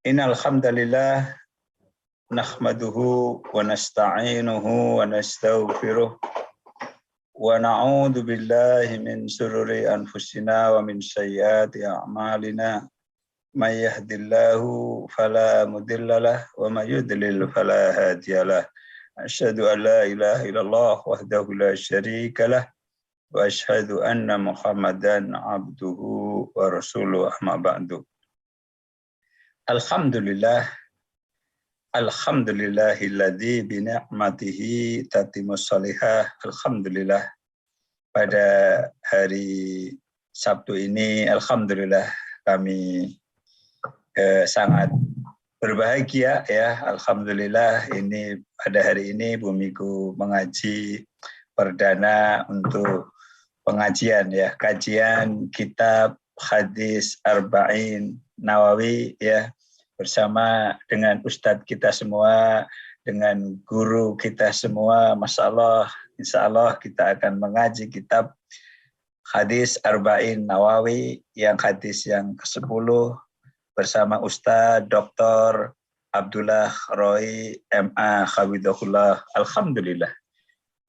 Innal hamdalillah nahmaduhu wa nasta'inuhu wa nastaghfiruh wa na'udzu billahi min shururi anfusina wa min sayyiati a'malina. May yahdihillahu fala mudhillalah wa may yudlil fala hadiyalah. Asyhadu an la ilaha illallah wahdahu la syarikalah wa asyhadu anna Muhammadan abduhu wa rasuluhu amma ba'du. Alhamdulillahilladzi bi ni'matihi tatimmus shalihah. Alhamdulillah, pada hari Sabtu ini alhamdulillah kami sangat berbahagia ya. Alhamdulillah, ini pada hari ini Bumiku mengaji perdana untuk pengajian ya, kajian kitab hadis Arba'in Nawawi ya, bersama dengan Ustadz kita semua, dengan guru kita semua. Masya Allah, insya Allah kita akan mengaji kitab hadis Arba'in Nawawi yang hadis yang ke-10 bersama Ustadz Dr. Abdullah Roy MA Hafizahullah. Alhamdulillah.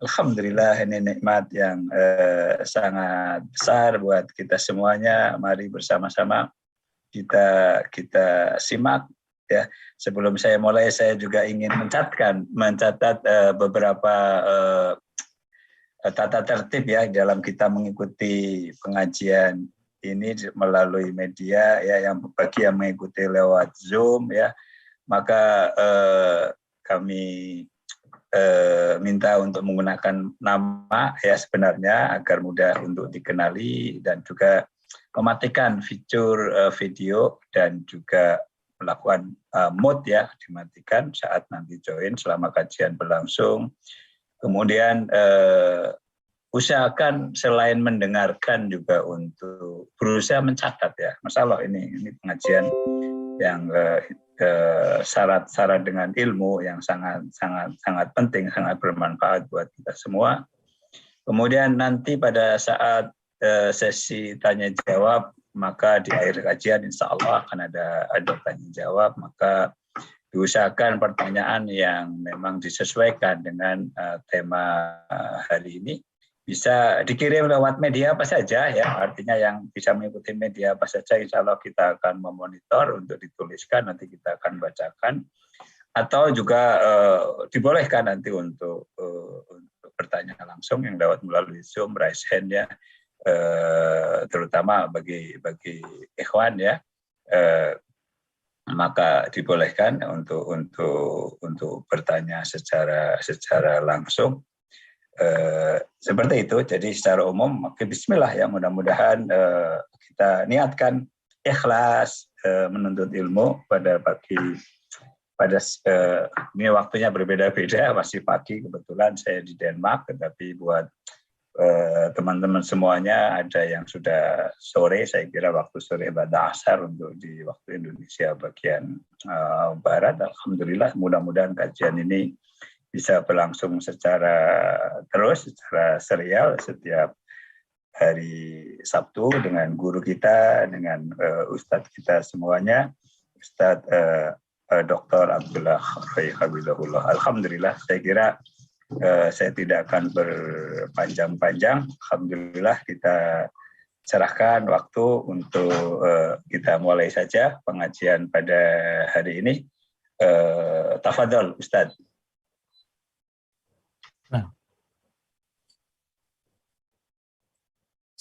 Alhamdulillah, ini nikmat yang sangat besar buat kita semuanya. Mari bersama-sama kita simak ya. Sebelum saya mulai, saya juga ingin mencatat beberapa tata tertib ya dalam kita mengikuti pengajian ini melalui media ya. Yang bagi yang mengikuti lewat Zoom ya, maka kami minta untuk menggunakan nama ya sebenarnya agar mudah untuk dikenali, dan juga mematikan fitur video dan juga melakukan mute ya, dimatikan saat nanti join selama kajian berlangsung. Kemudian usahakan selain mendengarkan juga untuk berusaha mencatat ya. Masalah ini pengajian yang syarat dengan ilmu yang sangat penting, sangat bermanfaat buat kita semua. Kemudian nanti pada saat sesi tanya jawab, maka di akhir kajian insya Allah akan ada tanya jawab. Maka diusahakan pertanyaan yang memang disesuaikan dengan tema hari ini bisa dikirim lewat media apa saja ya, artinya yang bisa mengikuti media apa saja insya Allah kita akan memonitor untuk dituliskan, nanti kita akan bacakan, atau juga dibolehkan nanti untuk bertanya langsung yang lewat melalui Zoom, raise hand ya, terutama bagi ikhwan ya, maka dibolehkan untuk bertanya secara langsung. Seperti itu. Jadi secara umum, bismillah ya, mudah-mudahan kita niatkan ikhlas menuntut ilmu pada ini waktunya berbeda-beda, masih pagi kebetulan saya di Denmark, tetapi buat teman-teman semuanya ada yang sudah sore, saya kira waktu sore pada asar untuk di waktu Indonesia bagian barat. Alhamdulillah, mudah-mudahan kajian ini bisa berlangsung secara serial setiap hari Sabtu dengan guru kita, dengan Ustadz kita semuanya, Ustadz Dr. Abdullah Roy Hafizahullah. Alhamdulillah, saya kira saya tidak akan berpanjang-panjang. Alhamdulillah, kita serahkan waktu untuk kita mulai saja pengajian pada hari ini. Tafadhol Ustadz.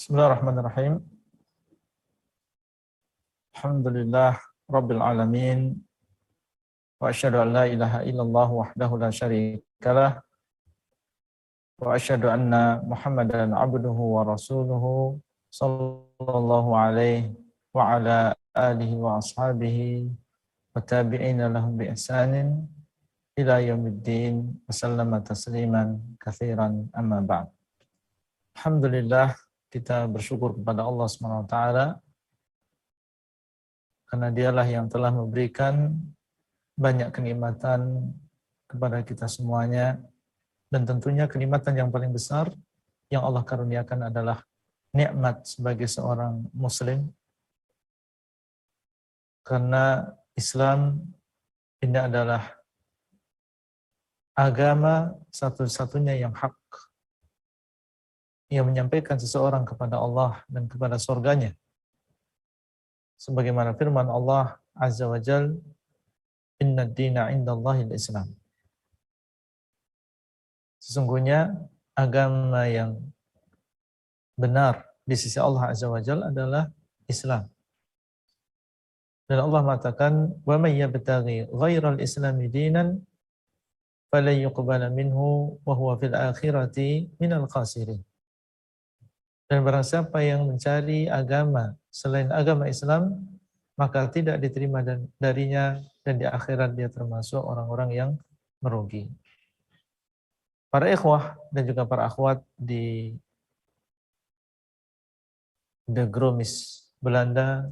Bismillahirrahmanirrahim. Alhamdulillah Rabbil Alamin. Wa asyhadu an la ilaha illallah wahdahu la syarikalah. Wa asyhadu anna Muhammadan abduhu wa rasuluhu sallallahu alaihi wa ala alihi wa ashabihi wa tabi'ina lahum bi ihsanin ila yaumiddin wa sallama tasliman katsiran amma ba'd. Alhamdulillah, kita bersyukur kepada Allah SWT karena Dialah yang telah memberikan banyak kenikmatan kepada kita semuanya, dan tentunya kenikmatan yang paling besar yang Allah karuniakan adalah nikmat sebagai seorang muslim, karena Islam ini adalah agama satu-satunya yang hak, yang menyampaikan seseorang kepada Allah dan kepada surganya. Sebagaimana firman Allah Azza wa Jal, Inna ad-dina indallahil Islam. Sesungguhnya agama yang benar di sisi Allah Azza wa Jal adalah Islam. Dan Allah mengatakan, wa may yabtaghi ghairal islami dinan falan yuqbala minhu wa huwa fil akhirati minal khasirin. Dan barang siapa yang mencari agama selain agama Islam, maka tidak diterima darinya, dan di akhirat dia termasuk orang-orang yang merugi. Para ikhwah dan juga para akhwat di De Gromis, Belanda,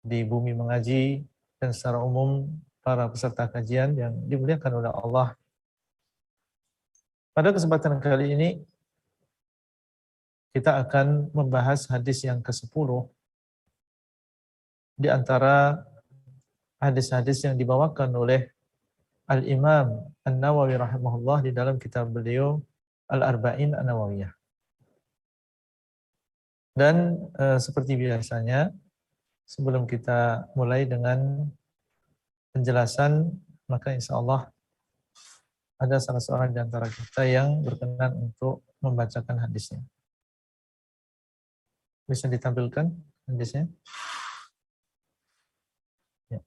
di Bumi Mengaji, dan secara umum para peserta kajian yang dimuliakan oleh Allah. Pada kesempatan kali ini kita akan membahas hadis yang ke-10 di antara hadis-hadis yang dibawakan oleh Al-Imam An-Nawawi rahimahullah di dalam kitab beliau Al-Arba'in An-Nawawiyah. Dan seperti biasanya, sebelum kita mulai dengan penjelasan, maka insya Allah ada salah seorang di antara kita yang berkenan untuk membacakan hadisnya. Bisa ditampilkan hadisnya? Ya.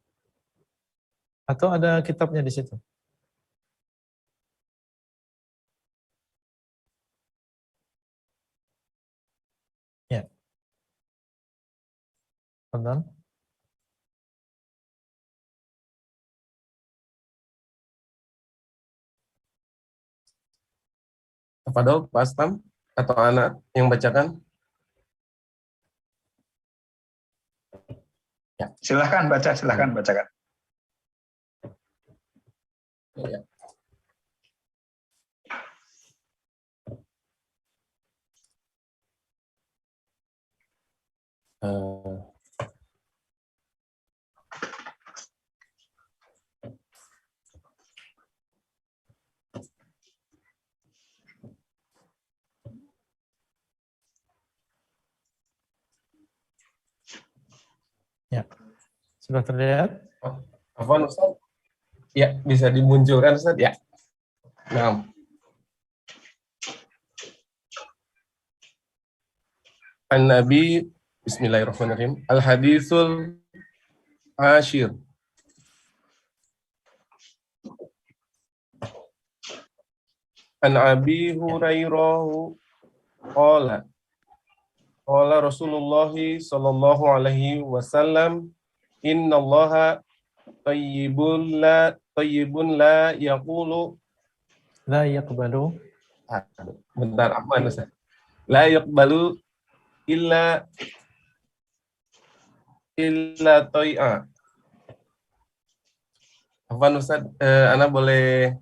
Atau ada kitabnya di situ? Ya. Tonton. Tafadhol, Pak Astam, atau anak yang bacakan? Ya. Silahkan bacakan. Ya. Ya. Sudah terlihat? Afwan, Ustaz? Ya, bisa dimunculkan, Ustaz? Ya. Nah. An-Nabi, bismillahirrahmanirrahim, Al-Hadithul Ashir. An Abi Hurairah qala Rasulullah sallallahu alaihi wasallam, innallaha tayyibun la yaqulu La yaqbalu. Bentar, apa Ustaz? La yaqbalu illa toi'a. Apa Ustaz? Ana boleh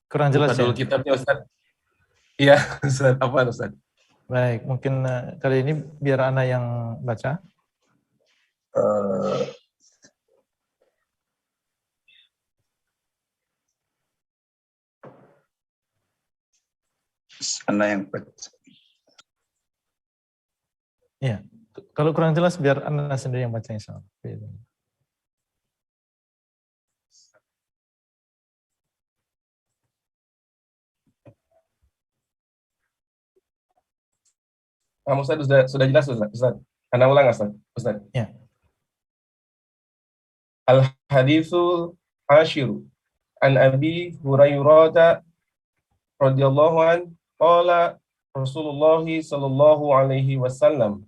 Kurang jelas buka dulu ya? kitabnya Ustaz? Iya, Ustaz. Apa Ustaz? Baik, mungkin kali ini biar Ana yang baca. Ana yang baca. Ya, kalau kurang jelas biar Ana sendiri yang baca insya Allah. Kamu Ustaz sudah jelas Ustaz? Ana ulang Ustaz? Ya. Al-Haditsul Ashir an Abi Hurairah radhiyallahu an qala Rasulullah sallallahu alaihi wasallam,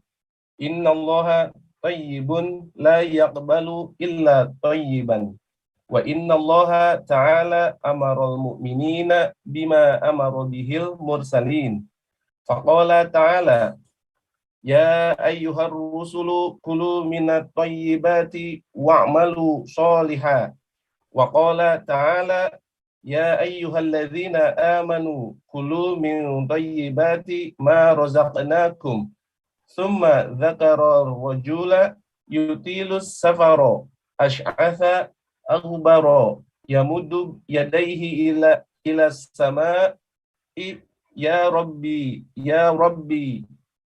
innallaha tayyibun la yaqbalu illa tayyiban wa innallaha ta'ala amaral mu'minina bima amara bihil mursalin faqala ta'ala ya ayyuhar rusulu kulu minat tayyibati wa'malu sholiha wa qala ta'ala ya ayyuhalladzina amanu kulu min tayyibati ma razaqnakum Summa dzakara rajula yutilus safara ash'atha aghbara yamuddu yadayhi ila samaa'i ya rabbi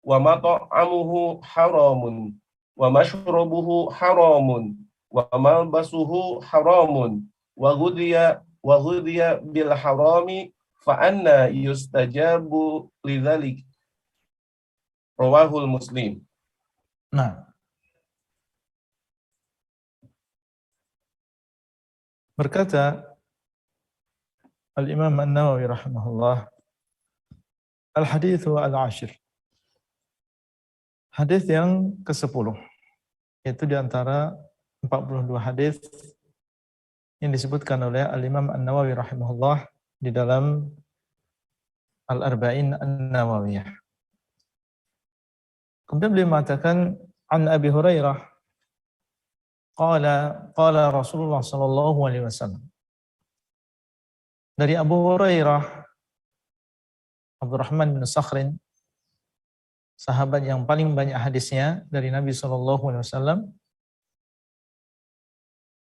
wa mat'amuhu haramun wa mashrabuhu haramun wa malbasuhu haramun wa ghudhiya bil harami fa anna yustajabu lidzalik. Rawahul Muslim. Nah, berkata Al-Imam An-Nawawi rahimahullah, al-hadithu al-ashir. Hadis yang ke-10, yaitu di antara 42 hadis yang disebutkan oleh Al-Imam An-Nawawi rahimahullah di dalam Al-Arba'in An-Nawawiyah. Kemudian beliau mengatakan an Abi Hurairah qala Rasulullah sallallahu alaihi wasallam. Dari Abu Hurairah Abdurrahman bin Sakhrin, sahabat yang paling banyak hadisnya dari Nabi sallallahu alaihi wasallam,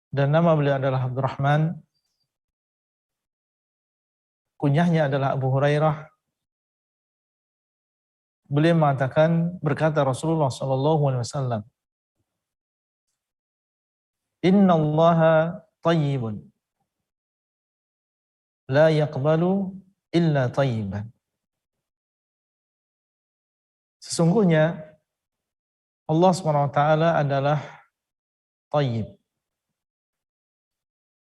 dan nama beliau adalah Abdurrahman, kunyahnya adalah Abu Hurairah. Beliau mengatakan, berkata Rasulullah sallallahu alaihi wasallam, "Innallaha thayyibun la yaqbalu illa thayyiban." Sesungguhnya Allah SWT adalah thayyib.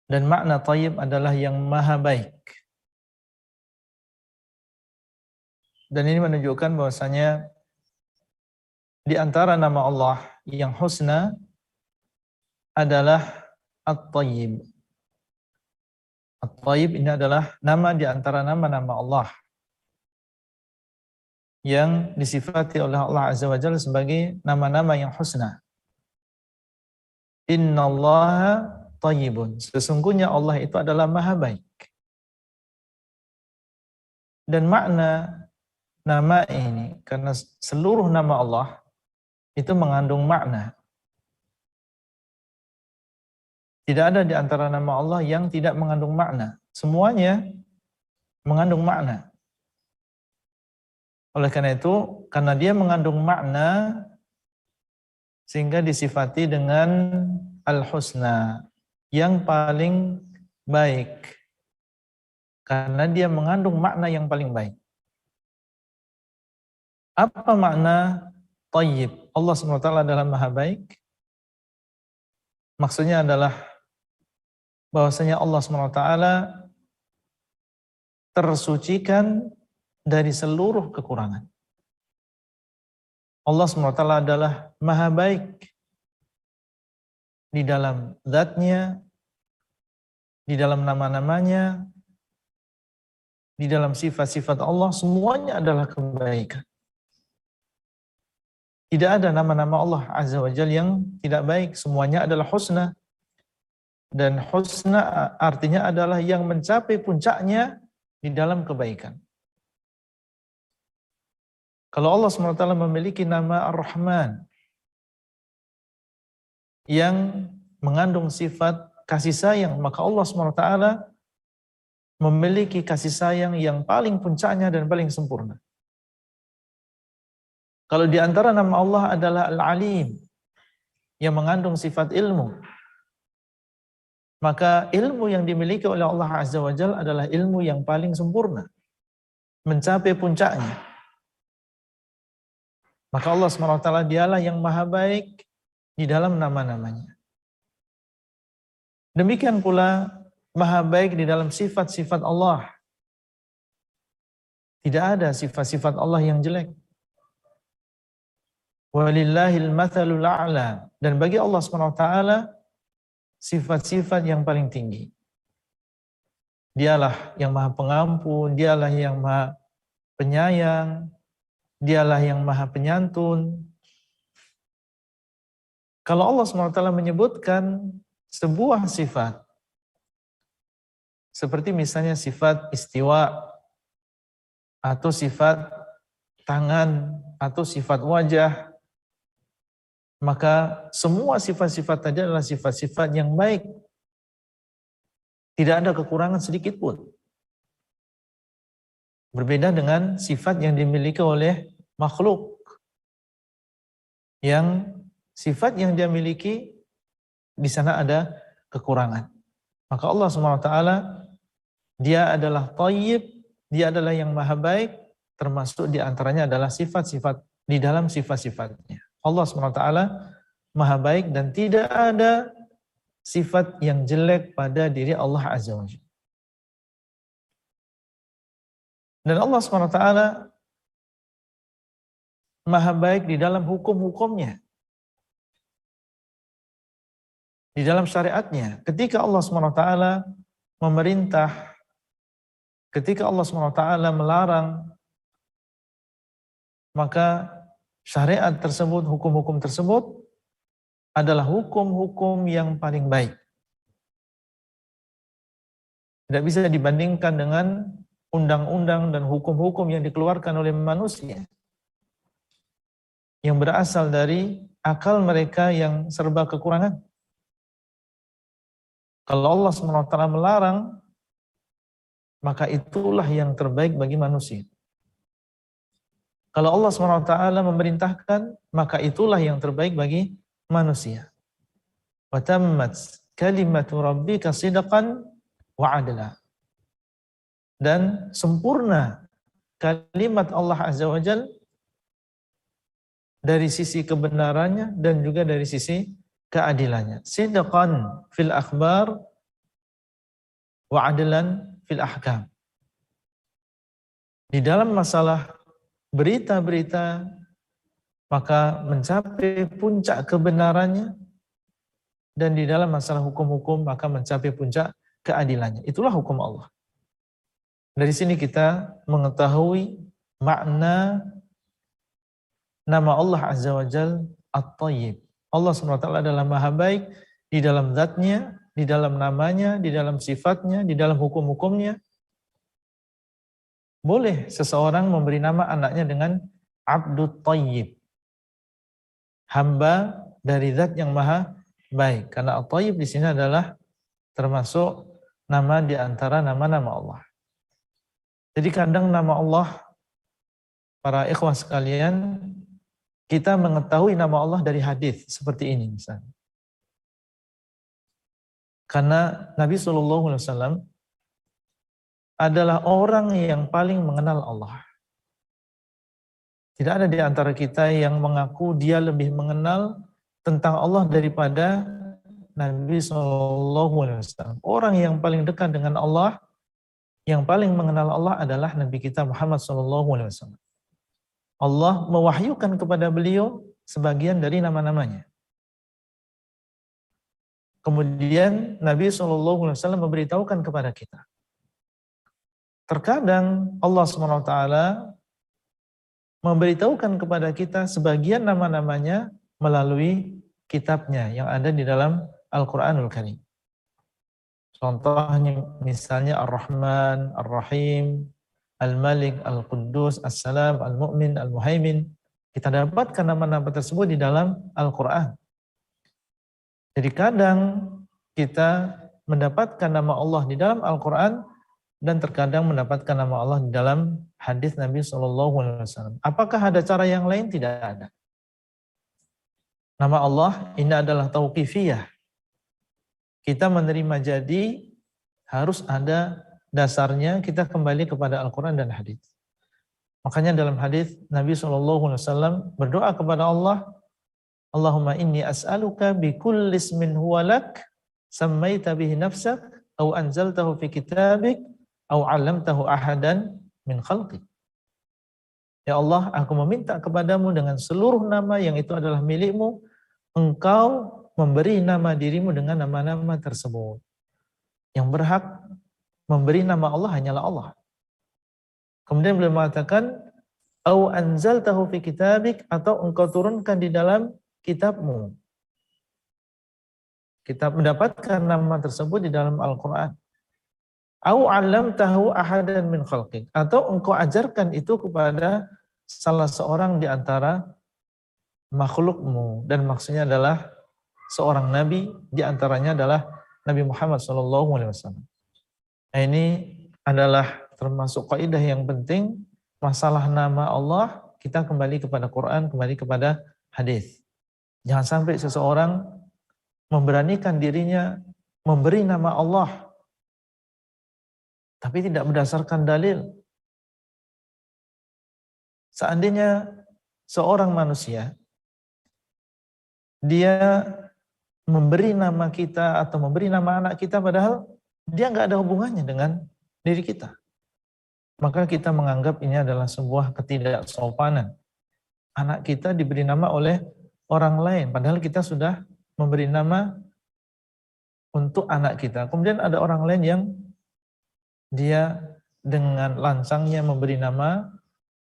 Dan makna thayyib adalah yang maha baik. Dan ini menunjukkan bahwasanya di antara nama Allah yang husna adalah At-Thayyib. At-Thayyib ini adalah nama di antara nama-nama Allah yang disifati oleh Allah Azza wa Jalla sebagai nama-nama yang husna. Innallaha thayyibun. Sesungguhnya Allah itu adalah maha baik. Dan makna nama ini, karena seluruh nama Allah itu mengandung makna. Tidak ada di antara nama Allah yang tidak mengandung makna. Semuanya mengandung makna. Oleh karena itu, karena dia mengandung makna, sehingga disifati dengan al-husna, yang paling baik. Karena dia mengandung makna yang paling baik. Apa makna thayyib? Allah SWT adalah maha baik. Maksudnya adalah bahwasanya Allah SWT tersucikan dari seluruh kekurangan. Allah SWT adalah maha baik di dalam zatnya, di dalam nama-namanya, di dalam sifat-sifat Allah, semuanya adalah kebaikan. Tidak ada nama-nama Allah Azza wa Jalla yang tidak baik, semuanya adalah husna. Dan husna artinya adalah yang mencapai puncaknya di dalam kebaikan. Kalau Allah SWT memiliki nama Ar-Rahman yang mengandung sifat kasih sayang, maka Allah SWT memiliki kasih sayang yang paling puncaknya dan paling sempurna. Kalau di antara nama Allah adalah Al-Alim yang mengandung sifat ilmu, maka ilmu yang dimiliki oleh Allah Azza wa Jalla adalah ilmu yang paling sempurna, mencapai puncaknya. Maka Allah SWT dialah yang maha baik di dalam nama-namanya. Demikian pula maha baik di dalam sifat-sifat Allah. Tidak ada sifat-sifat Allah yang jelek. Walillahil mathalul a'la. Dan bagi Allah SWT sifat-sifat yang paling tinggi. Dialah yang maha pengampun, dialah yang maha penyayang, dialah yang maha penyantun. Kalau Allah SWT menyebutkan sebuah sifat, seperti misalnya sifat istiwa, atau sifat tangan, atau sifat wajah, maka semua sifat-sifat tadi adalah sifat-sifat yang baik. Tidak ada kekurangan sedikit pun. Berbeda dengan sifat yang dimiliki oleh makhluk. Yang sifat yang dia miliki, di sana ada kekurangan. Maka Allah SWT, dia adalah thayyib, dia adalah yang maha baik, termasuk di antaranya adalah sifat-sifat, di dalam sifat-sifatnya. Allah SWT maha baik dan tidak ada sifat yang jelek pada diri Allah Azza wa Jalla. Dan Allah SWT maha baik di dalam hukum-hukumnya, di dalam syariatnya. Ketika Allah SWT memerintah, ketika Allah SWT melarang, maka syariat tersebut, hukum-hukum tersebut adalah hukum-hukum yang paling baik. Tidak bisa dibandingkan dengan undang-undang dan hukum-hukum yang dikeluarkan oleh manusia, yang berasal dari akal mereka yang serba kekurangan. Kalau Allah SWT melarang, maka itulah yang terbaik bagi manusia. Kalau Allah SWT memerintahkan, maka itulah yang terbaik bagi manusia. Wa tammat kalimatu rabbika sidqan wa adla. Dan sempurna kalimat Allah Azza wa Jalla dari sisi kebenarannya dan juga dari sisi keadilannya. Sidqan fil akhbar wa adlan fil ahkam. Di dalam masalah berita-berita, maka mencapai puncak kebenarannya, dan di dalam masalah hukum-hukum maka mencapai puncak keadilannya. Itulah hukum Allah. Dari sini kita mengetahui makna nama Allah Azza wa Jalla At-Thayyib. Allah SWT adalah maha baik di dalam zatnya, di dalam namanya, di dalam sifatnya, di dalam hukum-hukumnya. Boleh seseorang memberi nama anaknya dengan Abdut Thayyib, hamba dari zat yang maha baik. Karena At-Thayyib di sini adalah termasuk nama di antara nama-nama Allah. Jadi kadang nama Allah, para ikhwah sekalian, kita mengetahui nama Allah dari hadis seperti ini misalnya. Karena Nabi SAW adalah orang yang paling mengenal Allah. Tidak ada di antara kita yang mengaku dia lebih mengenal tentang Allah daripada Nabi SAW. Orang yang paling dekat dengan Allah, yang paling mengenal Allah adalah Nabi kita Muhammad SAW. Allah mewahyukan kepada beliau sebagian dari nama-namanya. Kemudian Nabi SAW memberitahukan kepada kita. Terkadang Allah SWT memberitahukan kepada kita sebagian nama-namanya melalui kitabnya yang ada di dalam Al-Quranul Karim. Contohnya misalnya Ar-Rahman, Ar-Rahim, Al-Malik, Al-Quddus, As-Salam, Al-Mu'min, Al-Muhaimin. Kita dapatkan nama-nama tersebut di dalam Al-Quran. Jadi kadang kita mendapatkan nama Allah di dalam Al-Quran dan terkadang mendapatkan nama Allah di dalam hadis Nabi SAW. Apakah ada cara yang lain? Tidak ada. Nama Allah ini adalah tauqifiyah. Kita menerima jadi harus ada dasarnya, kita kembali kepada Al-Quran dan hadis. Makanya dalam hadis Nabi SAW berdoa kepada Allah, Allahumma inni as'aluka bi kulli ismin huwa lak sammaita bihi nafsak au anzaltahu fi kitabik au 'allamtahu ahadan min khalqik. Ya Allah, aku meminta kepadamu dengan seluruh nama yang itu adalah milikmu, engkau memberi nama dirimu dengan nama-nama tersebut. Yang berhak memberi nama Allah hanyalah Allah. Kemudian beliau mengatakan, au anzaltahu fi kitabik, atau engkau turunkan di dalam kitabmu. Kita mendapatkan nama tersebut di dalam Al-Quran. Au 'allamtahu ahadan min khalqik, atau engkau ajarkan itu kepada salah seorang di antara makhlukmu, dan maksudnya adalah seorang nabi, di antaranya adalah Nabi Muhammad SAW. Nah, ini adalah termasuk kaidah yang penting. Masalah nama Allah, kita kembali kepada Quran, kembali kepada hadis. Jangan sampai seseorang memberanikan dirinya memberi nama Allah tapi tidak berdasarkan dalil. Seandainya seorang manusia dia memberi nama kita atau memberi nama anak kita padahal dia nggak ada hubungannya dengan diri kita, maka kita menganggap ini adalah sebuah ketidaksopanan. Anak kita diberi nama oleh orang lain padahal kita sudah memberi nama untuk anak kita. Kemudian ada orang lain yang dia dengan lancangnya memberi nama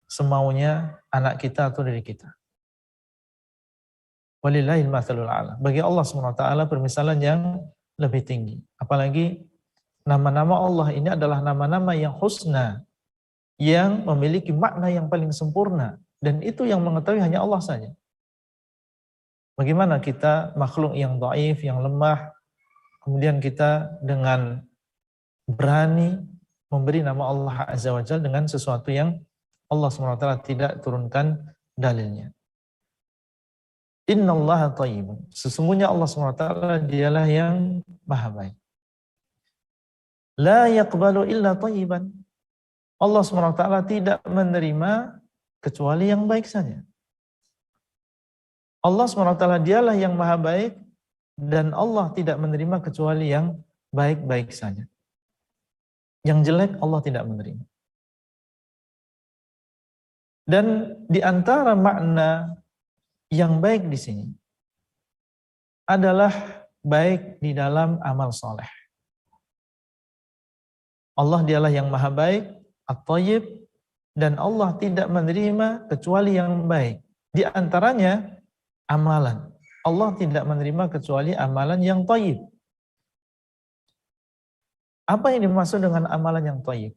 semaunya anak kita atau diri kita. Walillahil matsalul a'la. Bagi Allah SWT permisalan yang lebih tinggi. Apalagi nama-nama Allah ini adalah nama-nama yang husna, yang memiliki makna yang paling sempurna, dan itu yang mengetahui hanya Allah saja. Bagaimana kita makhluk yang dhaif, yang lemah, kemudian kita dengan berani memberi nama Allah Azza wa Jalla dengan sesuatu yang Allah SWT tidak turunkan dalilnya. Innallaha thayyibun. Sesungguhnya Allah SWT dialah yang maha baik. La yaqbalu illa thayyiban. Allah SWT tidak menerima kecuali yang baik saja. Allah SWT dialah yang maha baik dan Allah tidak menerima kecuali yang baik-baik saja. Yang jelek Allah tidak menerima. Dan di antara makna yang baik di sini adalah baik di dalam amal soleh. Allah dialah yang maha baik, at-thayyib, dan Allah tidak menerima kecuali yang baik. Di antaranya amalan. Allah tidak menerima kecuali amalan yang thayyib. Apa yang dimaksud dengan amalan yang thayyib?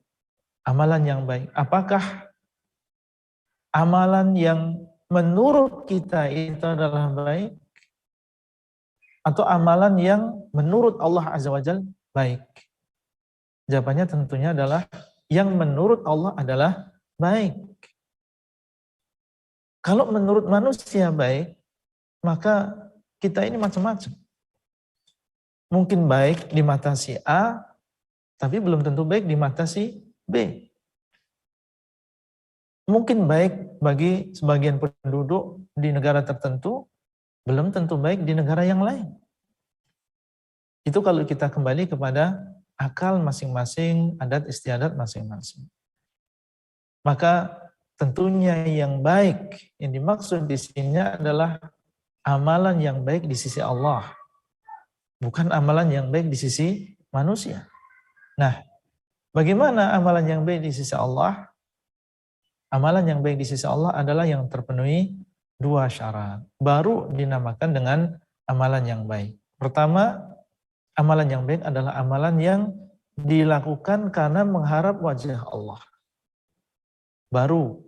Amalan yang baik. Apakah amalan yang menurut kita itu adalah baik? Atau amalan yang menurut Allah Azza wa Jalla baik? Jawabannya tentunya adalah yang menurut Allah adalah baik. Kalau menurut manusia baik, maka kita ini macam-macam. Mungkin baik di mata si A, tapi belum tentu baik di mata si B. Mungkin baik bagi sebagian penduduk di negara tertentu, belum tentu baik di negara yang lain. Itu kalau kita kembali kepada akal masing-masing, adat istiadat masing-masing. Maka tentunya yang baik yang dimaksud di sini adalah amalan yang baik di sisi Allah, bukan amalan yang baik di sisi manusia. Nah, bagaimana amalan yang baik di sisi Allah? Amalan yang baik di sisi Allah adalah yang terpenuhi dua syarat. Baru dinamakan dengan amalan yang baik. Pertama, amalan yang baik adalah amalan yang dilakukan karena mengharap wajah Allah. Baru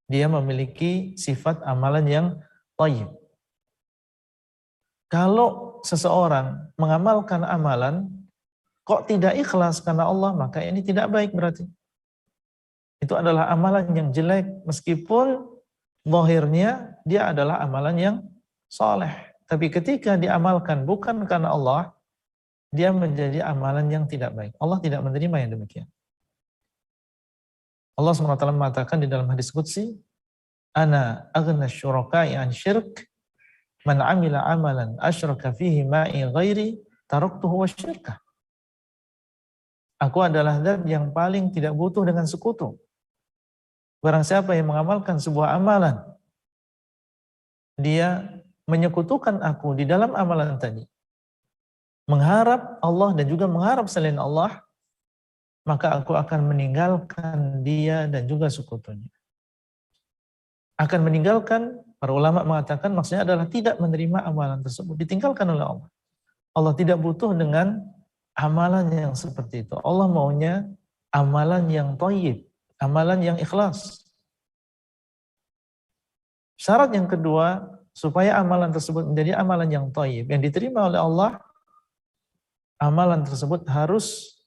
dia memiliki sifat amalan yang thayyib. Kalau seseorang mengamalkan amalan kok tidak ikhlas karena Allah, maka ini tidak baik berarti. Itu adalah amalan yang jelek meskipun zahirnya dia adalah amalan yang soleh. Tapi ketika diamalkan bukan karena Allah, dia menjadi amalan yang tidak baik. Allah tidak menerima yang demikian. Allah SWT mengatakan di dalam hadis qudsi, Ana aghna syuraka'i an syirk, man amila amalan asyraka fihi ma'i ghairi, taraktuhu wa syirkah. Aku adalah zat yang paling tidak butuh dengan sekutu. Barang siapa yang mengamalkan sebuah amalan, dia menyekutukan aku di dalam amalan tadi, mengharap Allah dan juga mengharap selain Allah, maka aku akan meninggalkan dia dan juga sekutunya. Akan meninggalkan, para ulama mengatakan maksudnya adalah tidak menerima amalan tersebut, ditinggalkan oleh Allah. Allah tidak butuh dengan amalan yang seperti itu. Allah maunya amalan yang thayyib, amalan yang ikhlas. Syarat yang kedua, supaya amalan tersebut menjadi amalan yang thayyib, yang diterima oleh Allah, amalan tersebut harus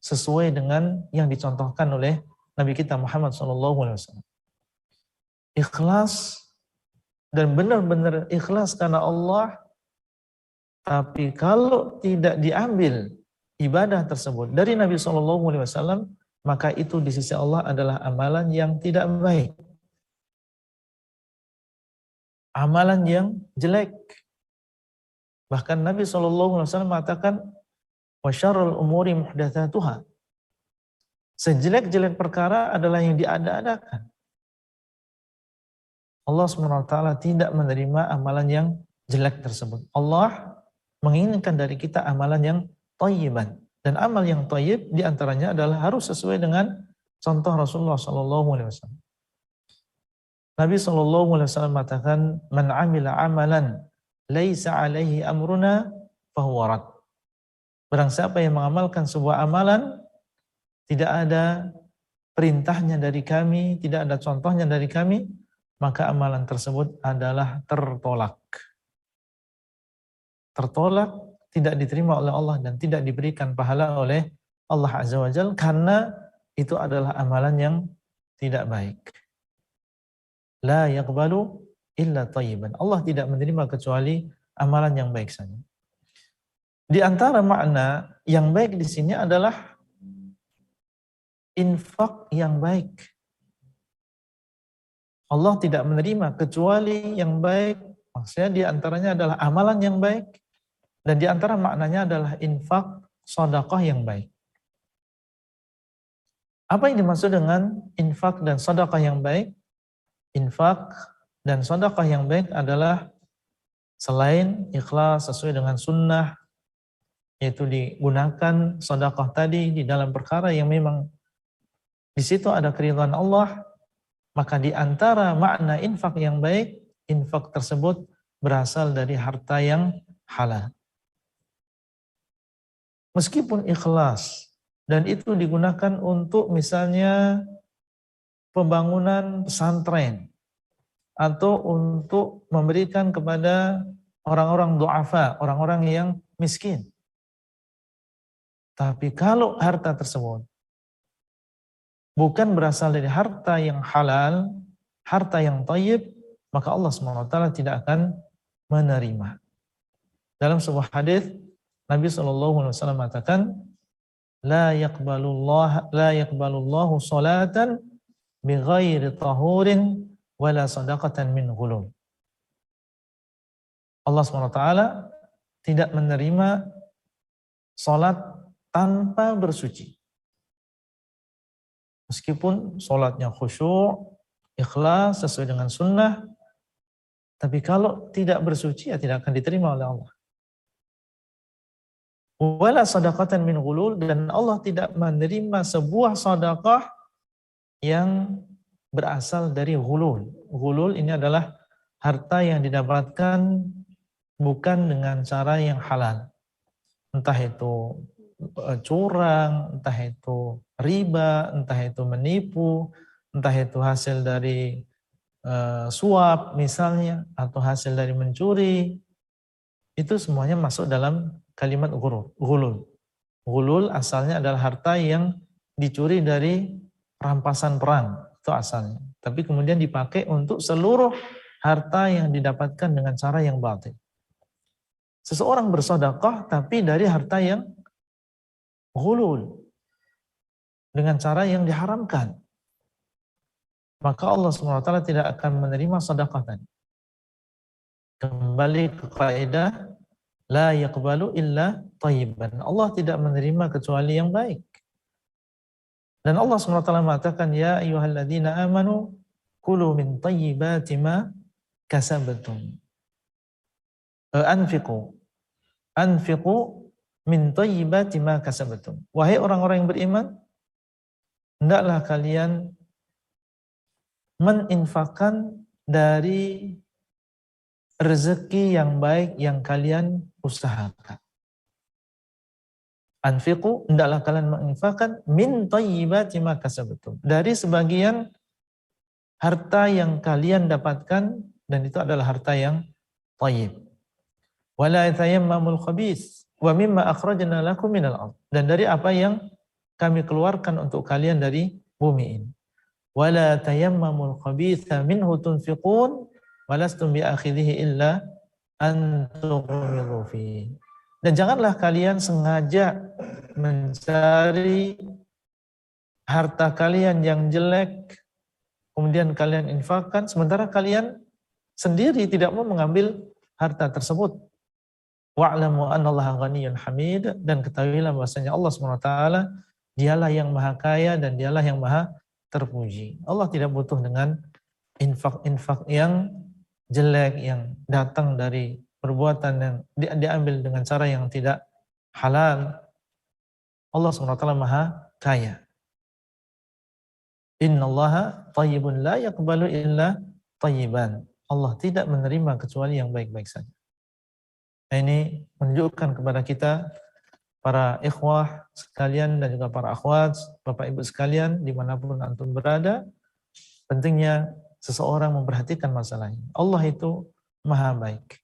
sesuai dengan yang dicontohkan oleh Nabi kita Muhammad SAW. Ikhlas, dan benar-benar ikhlas karena Allah. Tapi kalau tidak diambil ibadah tersebut dari Nabi SAW, maka itu di sisi Allah adalah amalan yang tidak baik, amalan yang jelek. Bahkan Nabi SAW mengatakan, wa syarrul umuri muhdatsatuha. Sejelek-jelek perkara adalah yang diada-adakan. Allah SWT tidak menerima amalan yang jelek tersebut. Allah menginginkan dari kita amalan yang thayyiban. Dan amal yang thayyib diantaranya adalah harus sesuai dengan contoh Rasulullah SAW. Nabi SAW mengatakan, man amila amalan laisa alaihi amruna fahuwa rad. Barang siapa yang mengamalkan sebuah amalan, tidak ada perintahnya dari kami, tidak ada contohnya dari kami, maka amalan tersebut adalah tertolak. Tertolak, tidak diterima oleh Allah dan tidak diberikan pahala oleh Allah Azza wa Jalla, karena itu adalah amalan yang tidak baik. La yaqbalu illa thayyiban. Allah tidak menerima kecuali amalan yang baik saja. Di antara makna yang baik di sini adalah infak yang baik. Allah tidak menerima kecuali yang baik. Maksudnya di antaranya adalah amalan yang baik, dan di antara maknanya adalah infak, sedekah yang baik. Apa yang dimaksud dengan infak dan sedekah yang baik? Infak dan sedekah yang baik adalah selain ikhlas sesuai dengan sunnah, yaitu digunakan sedekah tadi di dalam perkara yang memang di situ ada keridhaan Allah, maka di antara makna infak yang baik, infak tersebut berasal dari harta yang halal. Meskipun ikhlas, dan itu digunakan untuk misalnya pembangunan pesantren, atau untuk memberikan kepada orang-orang du'afa, orang-orang yang miskin. Tapi kalau harta tersebut bukan berasal dari harta yang halal, harta yang thayyib, maka Allah SWT tidak akan menerima. Dalam sebuah hadis Nabi SAW mengatakan, la yaqbalullahu salatan bighairi tahurin wala sadaqatan min ghulul. Allah SWT tidak menerima salat tanpa bersuci. Meskipun salatnya khusyuk, ikhlas, sesuai dengan sunnah, tapi kalau tidak bersuci ya tidak akan diterima oleh Allah. Wala sadaqatan min ghulul, dan Allah tidak menerima sebuah sedekah yang berasal dari ghulul. Ghulul ini adalah harta yang didapatkan bukan dengan cara yang halal. Entah itu curang, entah itu riba, entah itu menipu, entah itu hasil dari suap misalnya, atau hasil dari mencuri. Itu semuanya masuk dalam kalimat ghulul. Ghulul asalnya adalah harta yang dicuri dari rampasan perang, itu asalnya. Tapi kemudian dipakai untuk seluruh harta yang didapatkan dengan cara yang batil. Seseorang bersedekah tapi dari harta yang ghulul, dengan cara yang diharamkan, maka Allah SWT tidak akan menerima sedekah tadi. Kembali ke kaidah la yaqbalu illa thayyiban. Allah tidak menerima kecuali yang baik. Dan Allah SWT mengatakan, ya ayyuhalladzina amanu kulu min thayyibati ma kasabtum. Anfiqu min thayyibati ma kasabtum. Wahai orang-orang yang beriman, hendaklah kalian meninfakkan dari rezeki yang baik yang kalian usahakan. Anfiqu, hendaklah kalian menginfakkan min thayyibati ma kasabtum, dari sebagian harta yang kalian dapatkan, dan itu adalah harta yang thayyib. Wala tayammamul khabith wa mimma akhrajna lakum minal ardh. Dan dari apa yang kami keluarkan untuk kalian dari bumi ini. Wala tayammamul khabitha minhu tunfiqun walastum biakhidhihi illa an tughmidu fihi. Dan janganlah kalian sengaja mencari harta kalian yang jelek kemudian kalian infakkan sementara kalian sendiri tidak mau mengambil harta tersebut. Wa'lamu annallaha ghaniyyun hamid, dan ketahuilah bahwasanya Allah SWT dialah yang maha kaya dan dialah yang maha terpuji. Allah tidak butuh dengan infak-infak yang jelek yang datang dari perbuatan yang diambil dengan cara yang tidak halal. Allah SWT maha kaya. Innallaha thayyibun la yaqbalu illa thayyiban. Allah tidak menerima kecuali yang baik-baik saja. Nah, ini menunjukkan kepada kita para ikhwah sekalian dan juga para akhwat, bapak ibu sekalian dimanapun antum berada, pentingnya seseorang memperhatikan masalah ini. Allah itu maha baik.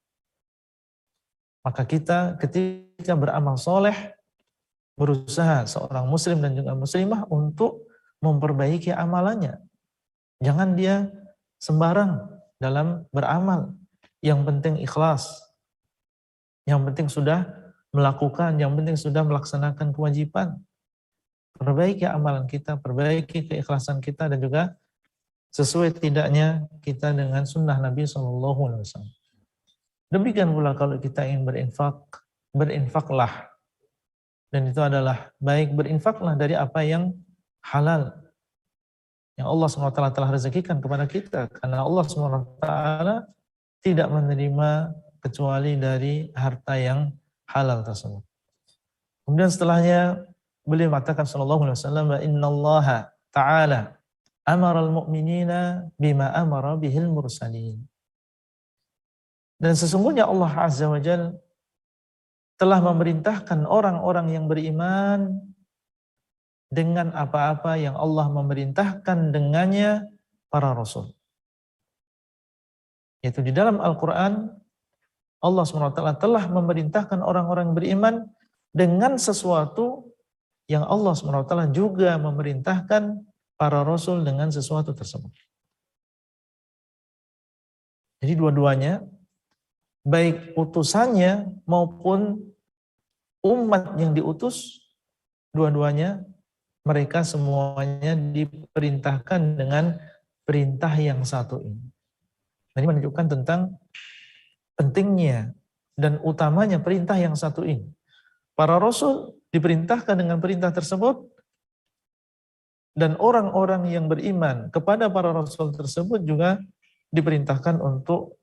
Maka kita ketika beramal soleh, berusaha seorang muslim dan juga muslimah untuk memperbaiki amalannya. Jangan dia sembarang dalam beramal. Yang penting ikhlas. Yang penting sudah melakukan, yang penting sudah melaksanakan kewajiban. Perbaiki amalan kita, perbaiki keikhlasan kita, dan juga sesuai tidaknya kita dengan sunnah Nabi SAW. Demikian pula kalau kita ingin berinfak, berinfaklah. Dan itu adalah baik, berinfaklah dari apa yang halal. Yang Allah SWT telah rezekikan kepada kita. Karena Allah SWT tidak menerima kecuali dari harta yang halal tersebut. Kemudian setelahnya beliau mengatakan sallallahu alaihi wasallam, innallaha ta'ala amara al-mu'minina bima amara bihil mursalin. Dan sesungguhnya Allah Azza wa Jalla telah memerintahkan orang-orang yang beriman dengan apa-apa yang Allah memerintahkan dengannya para rasul. Yaitu di dalam Al-Quran Allah SWT telah memerintahkan orang-orang beriman dengan sesuatu yang Allah SWT juga memerintahkan para rasul dengan sesuatu tersebut. Jadi dua-duanya, baik utusannya maupun umat yang diutus, dua-duanya mereka semuanya diperintahkan dengan perintah yang satu ini. Ini menunjukkan tentang pentingnya dan utamanya perintah yang satu ini. Para rasul diperintahkan dengan perintah tersebut, dan orang-orang yang beriman kepada para rasul tersebut juga diperintahkan untuk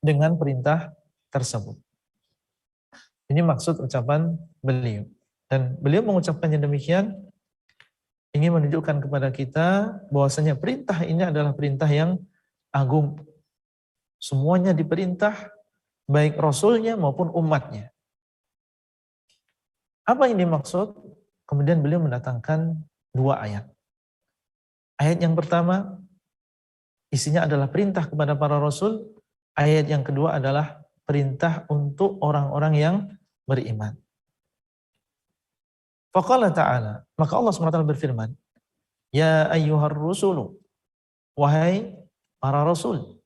dengan perintah tersebut. Ini maksud ucapan beliau. Dan beliau mengucapkannya demikian ingin menunjukkan kepada kita bahwasanya perintah ini adalah perintah yang agung. Semuanya diperintah, baik rasulnya maupun umatnya. Apa yang dimaksud? Kemudian beliau mendatangkan dua ayat. Ayat yang pertama, isinya adalah perintah kepada para rasul. Ayat yang kedua adalah perintah untuk orang-orang yang beriman. Faqala ta'ala, maka Allah SWT berfirman, Ya ayyuhar rusulu, wahai para rasul.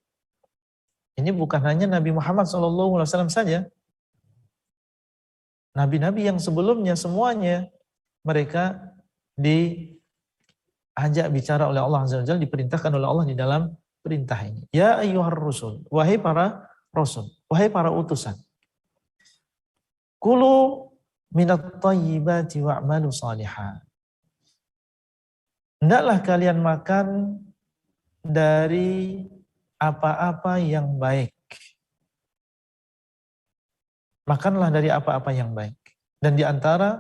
Ini bukan hanya Nabi Muhammad SAW saja. Nabi-nabi yang sebelumnya semuanya mereka diajak bicara oleh Allah Azza wa Jalla, diperintahkan oleh Allah di dalam perintah ini. Ya ayyuhar rusul, wahai para rasul, wahai para utusan. Kulu minat thayyibati wa'malu salihah. Hendaklah kalian makan dari apa-apa yang baik. Makanlah dari apa-apa yang baik. Dan di antara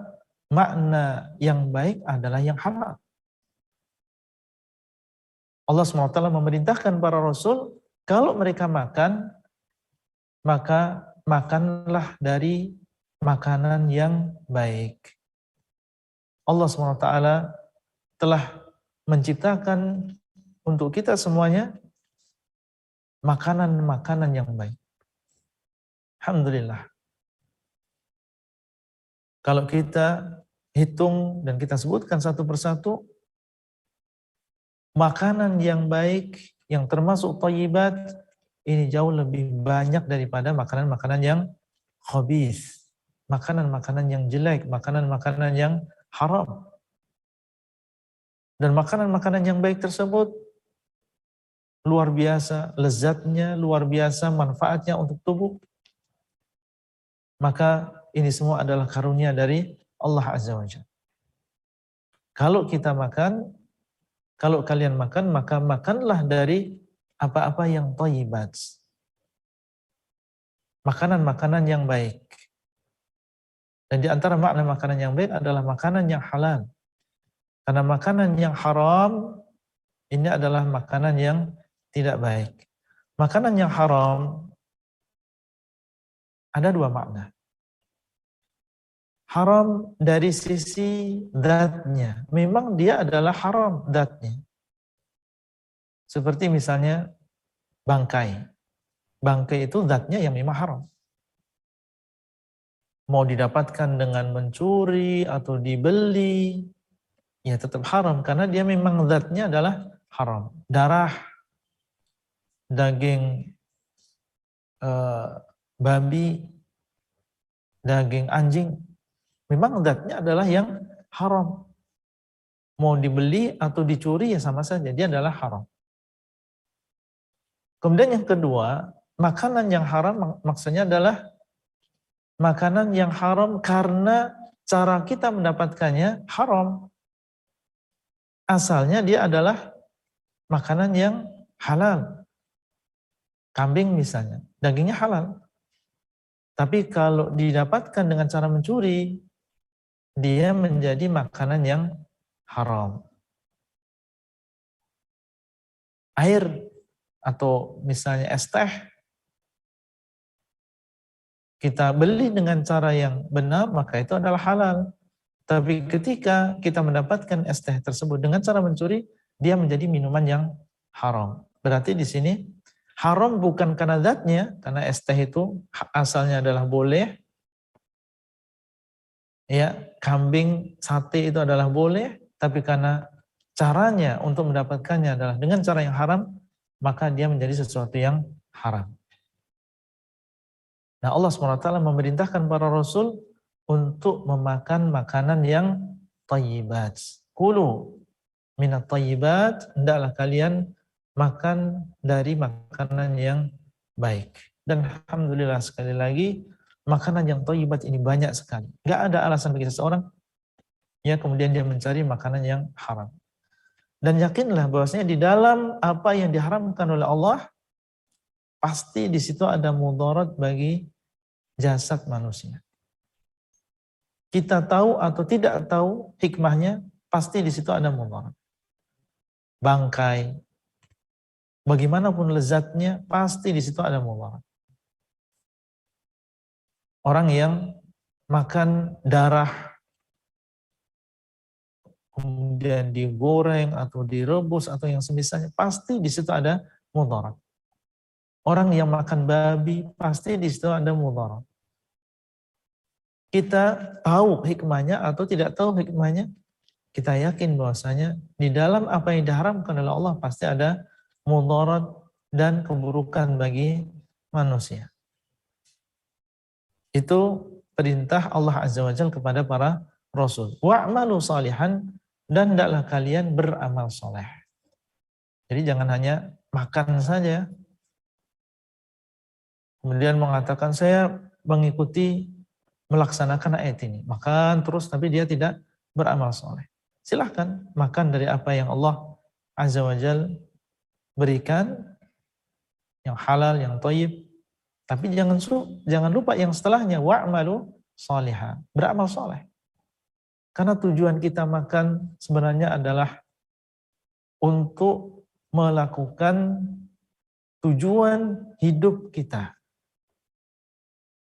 makna yang baik adalah yang halal. Allah SWT memerintahkan para rasul, kalau mereka makan, maka makanlah dari makanan yang baik. Allah SWT telah menciptakan untuk kita semuanya makanan-makanan yang baik. Alhamdulillah. Kalau kita hitung dan kita sebutkan satu persatu, makanan yang baik, yang termasuk thayyibat, ini jauh lebih banyak daripada makanan-makanan yang khabith, makanan-makanan yang jelek, makanan-makanan yang haram. Dan makanan-makanan yang baik tersebut luar biasa lezatnya, luar biasa manfaatnya untuk tubuh. Maka ini semua adalah karunia dari Allah Azza wa Jalla. Kalau kita makan, kalau kalian makan, maka makanlah dari apa-apa yang thayyibat. Makanan-makanan yang baik. Dan di antara makna makanan yang baik adalah makanan yang halal. Karena makanan yang haram, ini adalah makanan yang tidak baik. Makanan yang haram, ada dua makna. Haram dari sisi zatnya. Memang dia adalah haram zatnya. Seperti misalnya bangkai. Bangkai itu zatnya yang memang haram. Mau didapatkan dengan mencuri atau dibeli, ya tetap haram. Karena dia memang zatnya adalah haram. Darah, daging babi, daging anjing, memang zatnya adalah yang haram. Mau dibeli atau dicuri ya sama saja, dia adalah haram. Kemudian yang kedua, makanan yang haram maksudnya adalah makanan yang haram karena cara kita mendapatkannya haram. Asalnya dia adalah makanan yang halal. Kambing misalnya, dagingnya halal. Tapi kalau didapatkan dengan cara mencuri, dia menjadi makanan yang haram. Air atau misalnya es teh, kita beli dengan cara yang benar, maka itu adalah halal. Tapi ketika kita mendapatkan es teh tersebut dengan cara mencuri, dia menjadi minuman yang haram. Berarti di sini haram bukan karena zatnya, karena es teh itu asalnya adalah boleh. Ya, kambing, sate itu adalah boleh, tapi karena caranya untuk mendapatkannya adalah dengan cara yang haram, maka dia menjadi sesuatu yang haram. Nah, Allah SWT memerintahkan para rasul untuk memakan makanan yang thayyibat. Kulu minat thayyibat, hendaklah kalian makan dari makanan yang baik. Dan alhamdulillah sekali lagi, makanan yang thayyibat ini banyak sekali. Gak ada alasan bagi seseorang ya kemudian dia mencari makanan yang haram. Dan yakinlah bahwasanya di dalam apa yang diharamkan oleh Allah, pasti di situ ada mudarat bagi jasad manusia. Kita tahu atau tidak tahu hikmahnya, pasti di situ ada mudarat. Bangkai, bagaimanapun lezatnya, pasti di situ ada mudarat. Orang yang makan darah, kemudian digoreng atau direbus atau yang semisalnya, pasti di situ ada mudarat. Orang yang makan babi, pasti di situ ada mudarat. Kita tahu hikmahnya atau tidak tahu hikmahnya, kita yakin bahwasanya di dalam apa yang diharamkan oleh Allah pasti ada mudarat dan keburukan bagi manusia. Itu perintah Allah Azza wa Jalla kepada para rasul. Wa'malu salihan, dan hendaklah kalian beramal soleh. Jadi jangan hanya makan saja, kemudian mengatakan saya mengikuti, melaksanakan ayat ini. Makan terus tapi dia tidak beramal soleh. Silahkan makan dari apa yang Allah Azza wa Jalla berikan, yang halal, yang thayyib. Tapi jangan lupa yang setelahnya, wa'malu salihan, beramal soleh. Karena tujuan kita makan sebenarnya adalah untuk melakukan tujuan hidup kita.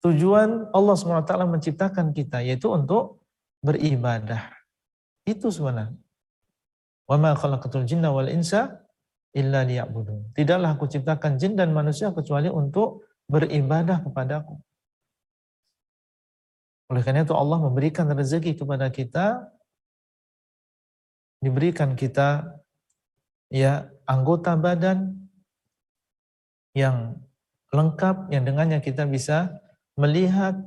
Tujuan Allah SWT menciptakan kita, yaitu untuk beribadah. Itu sebenarnya. Wa ma khalaqatul jinna wal insa illa liya'budun. Tidaklah aku ciptakan jin dan manusia kecuali untuk beribadah kepadaku. Oleh karena itu Allah memberikan rezeki kepada kita, diberikan kita ya anggota badan yang lengkap, yang dengannya kita bisa melihat,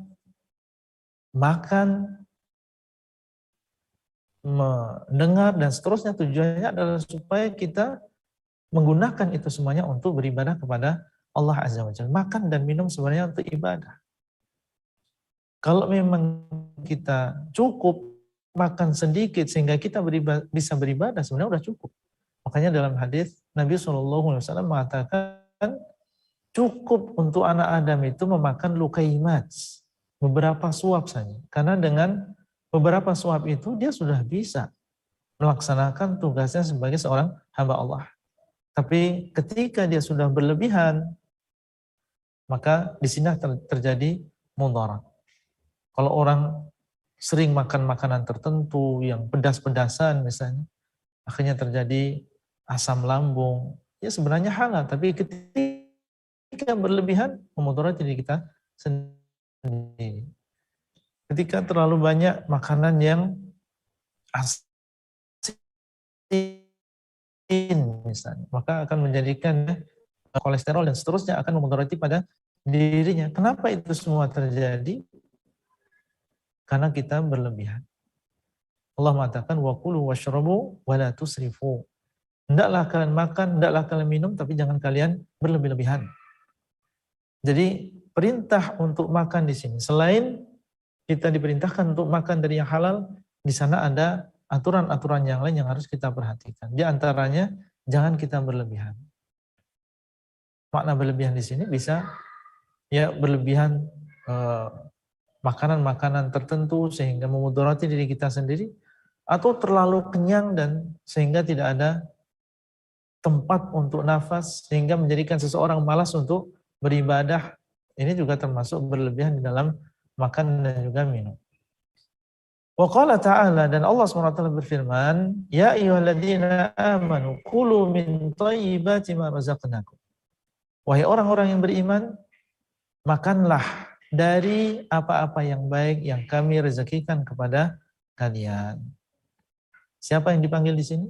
makan, mendengar, dan seterusnya. Tujuannya adalah supaya kita menggunakan itu semuanya untuk beribadah kepada Allah Azza wa Jalla. Makan dan minum sebenarnya untuk ibadah. Kalau memang kita cukup makan sedikit sehingga kita bisa beribadah, sebenarnya udah cukup. Makanya dalam hadis Nabi SAW mengatakan cukup untuk anak Adam itu memakan lukaimat, beberapa suap saja. Karena dengan beberapa suap itu dia sudah bisa melaksanakan tugasnya sebagai seorang hamba Allah. Tapi ketika dia sudah berlebihan, maka di sini terjadi mudarat. Kalau orang sering makan makanan tertentu yang pedas-pedasan misalnya, akhirnya terjadi asam lambung. Ya sebenarnya halal, tapi ketika berlebihan memudaratkan diri kita sendiri. Ketika terlalu banyak makanan yang asin misalnya, maka akan menjadikan kolesterol dan seterusnya akan memudaratkan pada dirinya. Kenapa itu semua terjadi? Karena kita berlebihan. Allah mengatakan wa kulu washrabu wa la tusrifu. Hendaklah kalian makan, hendaklah kalian minum, tapi jangan kalian berlebih-lebihan. Jadi perintah untuk makan di sini, selain kita diperintahkan untuk makan dari yang halal, di sana ada aturan-aturan yang lain yang harus kita perhatikan. Di antaranya jangan kita berlebihan. Makna berlebihan di sini bisa ya berlebihan makanan-makanan tertentu sehingga memudarati diri kita sendiri, atau terlalu kenyang dan sehingga tidak ada tempat untuk nafas sehingga menjadikan seseorang malas untuk beribadah. Ini juga termasuk berlebihan di dalam makan dan juga minum. Wa qala ta'ala, dan Allah SWT berfirman, ya ayyuhalladzina amanu kulu min thayyibati ma razaqnakum. Wahai orang-orang yang beriman, makanlah dari apa-apa yang baik yang kami rezekikan kepada kalian. Siapa yang dipanggil di sini?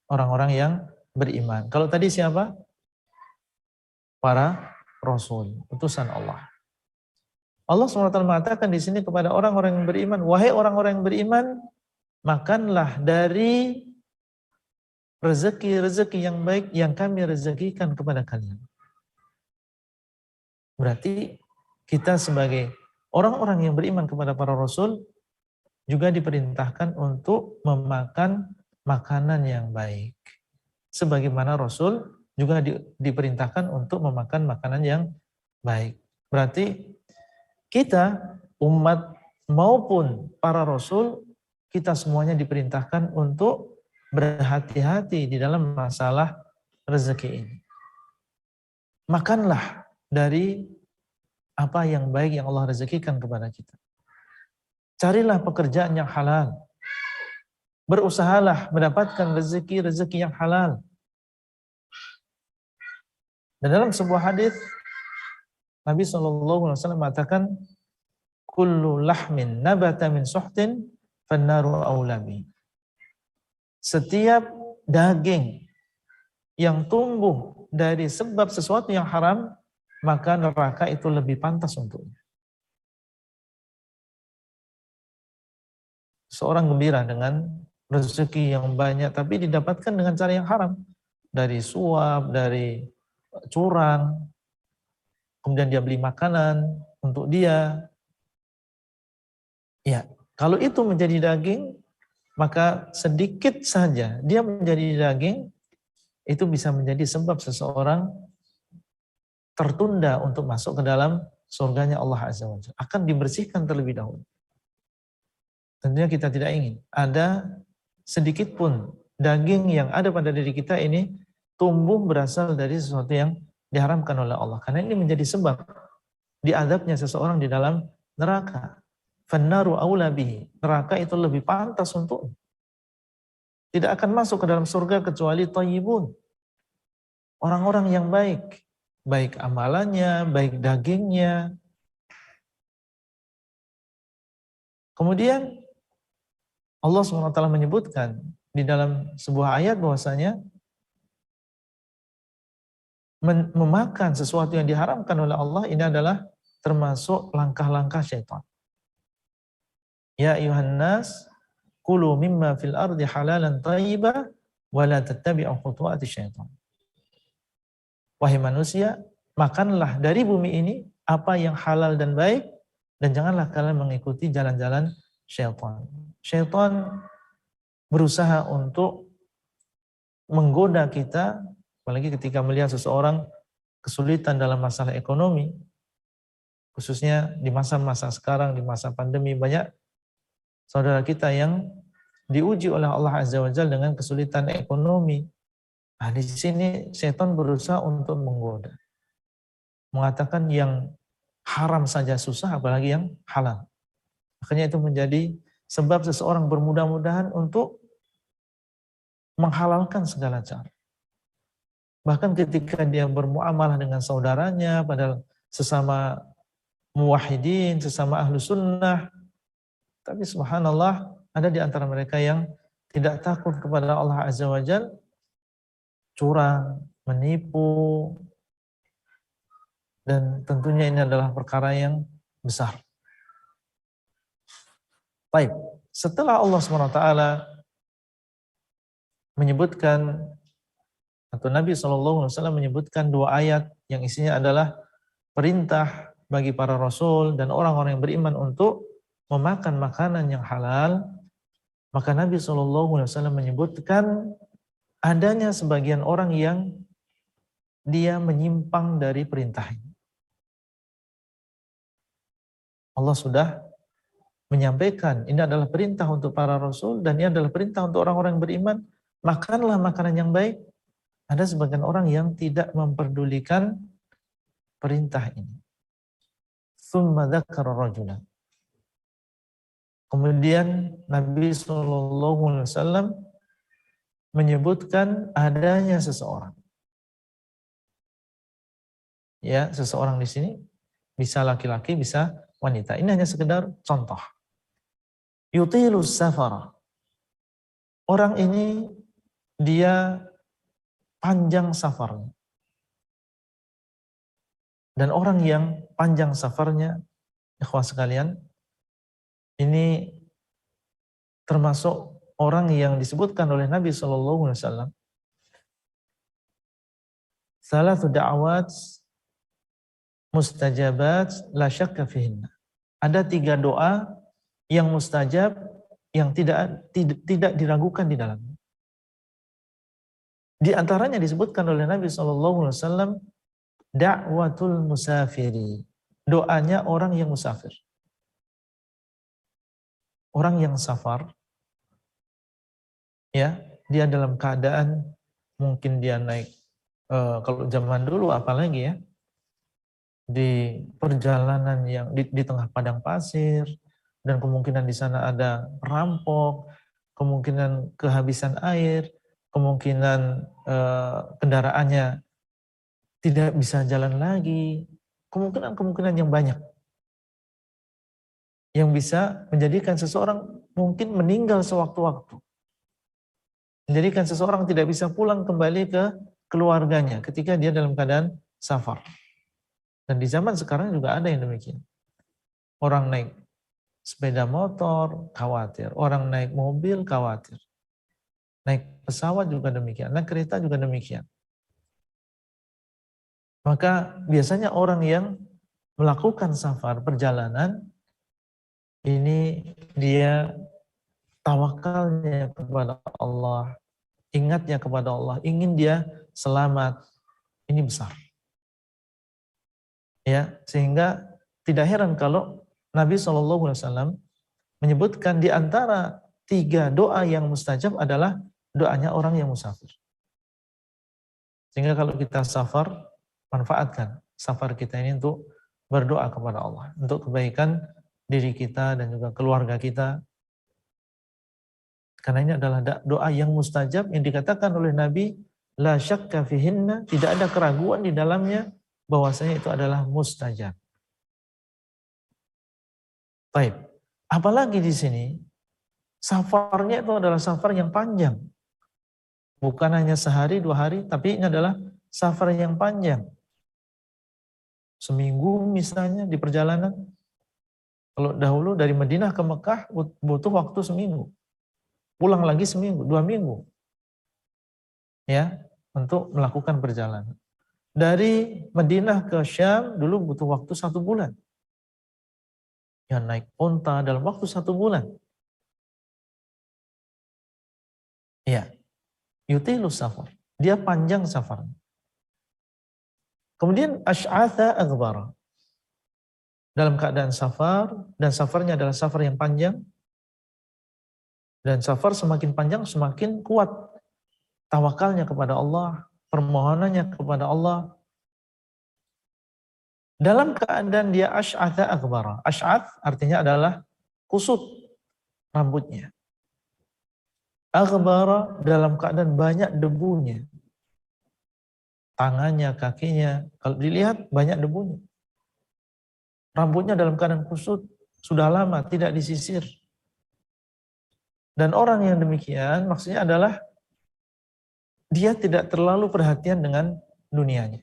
Orang-orang yang beriman. Kalau tadi siapa? Para Rasul, utusan Allah. Allah SWT mengatakan di sini kepada orang-orang yang beriman, wahai orang-orang yang beriman, makanlah dari rezeki-rezeki yang baik yang kami rezekikan kepada kalian. Berarti kita sebagai orang-orang yang beriman kepada para Rasul juga diperintahkan untuk memakan makanan yang baik. Sebagaimana Rasul juga diperintahkan untuk memakan makanan yang baik. Berarti kita, umat maupun para Rasul, kita semuanya diperintahkan untuk berhati-hati di dalam masalah rezeki ini. Makanlah dari apa yang baik yang Allah rezekikan kepada kita. Carilah pekerjaan yang halal. Berusahalah mendapatkan rezeki-rezeki yang halal. Dan dalam sebuah hadis Nabi SAW mengatakan, kullu lahmin nabata min suhtin fannaru aulabi. Setiap daging yang tumbuh dari sebab sesuatu yang haram, maka neraka itu lebih pantas untuknya. Seorang gembira dengan rezeki yang banyak, tapi didapatkan dengan cara yang haram. Dari suap, dari curang, kemudian dia beli makanan untuk dia. Ya, kalau itu menjadi daging, maka sedikit saja dia menjadi daging, itu bisa menjadi sebab seseorang tertunda untuk masuk ke dalam surganya Allah Azza wa Jalla. Akan dibersihkan terlebih dahulu. Tentunya kita tidak ingin ada sedikit pun daging yang ada pada diri kita ini tumbuh berasal dari sesuatu yang diharamkan oleh Allah. Karena ini menjadi sebab diazabnya seseorang di dalam neraka. Fannaru aula bihi. Neraka itu lebih pantas untuknya. Tidak akan masuk ke dalam surga kecuali thayyibun. orang-orang yang baik, baik amalannya, baik dagingnya. Kemudian Allah SWT menyebutkan di dalam sebuah ayat bahwasanya memakan sesuatu yang diharamkan oleh Allah ini adalah termasuk langkah-langkah syaitan. Ya ayuhan nas, kulu mimma fil ardi halalan thayyiba wa la tattabi'u khutuwati syaitan. Wahai manusia, makanlah dari bumi ini apa yang halal dan baik, dan janganlah kalian mengikuti jalan-jalan syaitan. Syaitan berusaha untuk menggoda kita, apalagi ketika melihat seseorang kesulitan dalam masalah ekonomi, khususnya di masa-masa sekarang, di masa pandemi, banyak saudara kita yang diuji oleh Allah Azza wa Jalla dengan kesulitan ekonomi. Nah, di sini setan berusaha untuk menggoda, mengatakan yang haram saja susah, apalagi yang halal. Makanya itu menjadi sebab seseorang bermudah-mudahan untuk menghalalkan segala cara. Bahkan ketika dia bermuamalah dengan saudaranya, padahal sesama muwahhidin, sesama ahlu sunnah, tapi subhanallah ada di antara mereka yang tidak takut kepada Allah Azza wa Jalla, curang, menipu, dan tentunya ini adalah perkara yang besar. Baik, setelah Allah SWT menyebutkan, atau Nabi SAW menyebutkan dua ayat yang isinya adalah perintah bagi para rasul dan orang-orang yang beriman untuk memakan makanan yang halal, maka Nabi SAW menyebutkan adanya sebagian orang yang dia menyimpang dari perintah ini. Allah sudah menyampaikan ini adalah perintah untuk para rasul dan ini adalah perintah untuk orang-orang yang beriman, makanlah makanan yang baik. Ada sebagian orang yang tidak memperdulikan perintah ini. Tsumma dzakara rajulan. Kemudian Nabi SAW menyebutkan adanya seseorang. Ya, seseorang di sini bisa laki-laki, bisa wanita. Ini hanya sekedar contoh. Yutilus safara. Orang ini dia panjang safarnya. Dan orang yang panjang safarnya, ikhwah sekalian, ini termasuk orang yang disebutkan oleh Nabi SAW. Salatu da'awat mustajabat la syakka fihinna. Ada 3 doa yang mustajab yang tidak diragukan di dalamnya. Di antaranya disebutkan oleh Nabi SAW da'watul musafiri, doanya orang yang musafir. Orang yang safar, ya, dia dalam keadaan mungkin dia naik, kalau zaman dulu apalagi ya, di perjalanan yang di tengah padang pasir, dan kemungkinan di sana ada perampok, kemungkinan kehabisan air, kemungkinan kendaraannya tidak bisa jalan lagi, kemungkinan yang banyak yang bisa menjadikan seseorang mungkin meninggal sewaktu-waktu, menjadikan seseorang tidak bisa pulang kembali ke keluarganya ketika dia dalam keadaan safar. Dan di zaman sekarang juga ada yang demikian. Orang naik sepeda motor khawatir, orang naik mobil khawatir, naik pesawat juga demikian, naik kereta juga demikian. Maka biasanya orang yang melakukan safar, perjalanan, ini dia tawakalnya kepada Allah, ingatnya kepada Allah, ingin dia selamat, ini besar. Ya, sehingga tidak heran kalau Nabi SAW menyebutkan di antara 3 doa yang mustajab adalah doanya orang yang musafir. Sehingga kalau kita safar, manfaatkan safar kita ini untuk berdoa kepada Allah, untuk kebaikan diri kita dan juga keluarga kita. Karena ini adalah doa yang mustajab yang dikatakan oleh Nabi la syakka fihinna, tidak ada keraguan di dalamnya bahwasanya itu adalah mustajab. Baik. Apalagi di sini safarnya itu adalah safar yang panjang. Bukan hanya sehari, 2 hari, tapi ini adalah safar yang panjang. Seminggu misalnya di perjalanan. Kalau dahulu dari Madinah ke Mekah butuh waktu seminggu. Pulang lagi seminggu, 2 minggu. Ya, untuk melakukan perjalanan. Dari Madinah ke Syam dulu butuh waktu 1 bulan. Ya, naik unta dalam waktu 1 bulan. Ya, yutilus safar. Dia panjang safarnya. Kemudian asy'atha aghbara. Dalam keadaan safar, dan safarnya adalah safar yang panjang, dan safar semakin panjang semakin kuat tawakalnya kepada Allah, permohonannya kepada Allah. Dalam keadaan dia asy'atha aghbara. Asy'ath artinya adalah kusut rambutnya. Aghbara dalam keadaan banyak debunya. Tangannya, kakinya, kalau dilihat banyak debunya. Rambutnya dalam keadaan kusut, sudah lama tidak disisir. Dan orang yang demikian maksudnya adalah dia tidak terlalu perhatian dengan dunianya.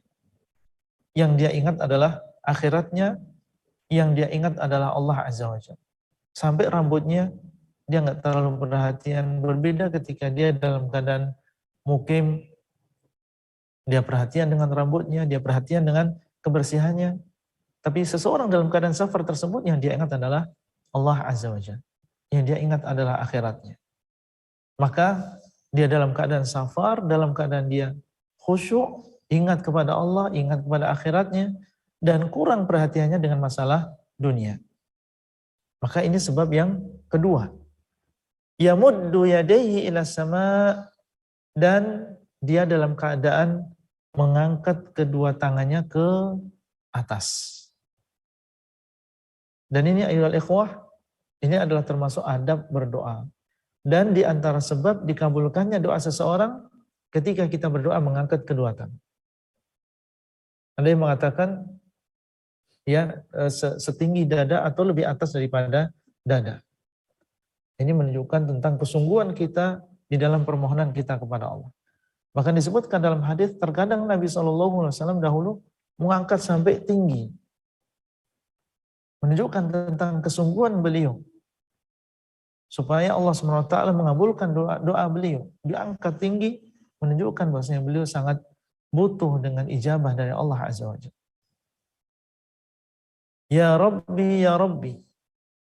Yang dia ingat adalah akhiratnya, yang dia ingat adalah Allah Azza wa Jalla. Sampai rambutnya dia nggak terlalu perhatian. Berbeda ketika dia dalam keadaan mukim, dia perhatian dengan rambutnya, dia perhatian dengan kebersihannya. Tapi seseorang dalam keadaan safar tersebut yang dia ingat adalah Allah Azza wa Jalla. Yang dia ingat adalah akhiratnya. Maka dia dalam keadaan safar, dalam keadaan dia khusyuk, ingat kepada Allah, ingat kepada akhiratnya, dan kurang perhatiannya dengan masalah dunia. Maka ini sebab yang kedua. Yamuddu yadayhi ila sama, dan dia dalam keadaan mengangkat kedua tangannya ke atas. Dan ini ayyuhal ikhwah, ini adalah termasuk adab berdoa. Dan di antara sebab dikabulkannya doa seseorang ketika kita berdoa mengangkat kedua tangan. Ada yang mengatakan ya setinggi dada atau lebih atas daripada dada. Ini menunjukkan tentang kesungguhan kita di dalam permohonan kita kepada Allah. Bahkan disebutkan dalam hadis terkadang Nabi SAW dahulu mengangkat sampai tinggi. Menunjukkan tentang kesungguhan beliau. Supaya Allah SWT mengabulkan doa beliau. Diangkat tinggi, menunjukkan bahwasanya beliau sangat butuh dengan ijabah dari Allah Azza wa Jalla. Ya Rabbi, Ya Rabbi.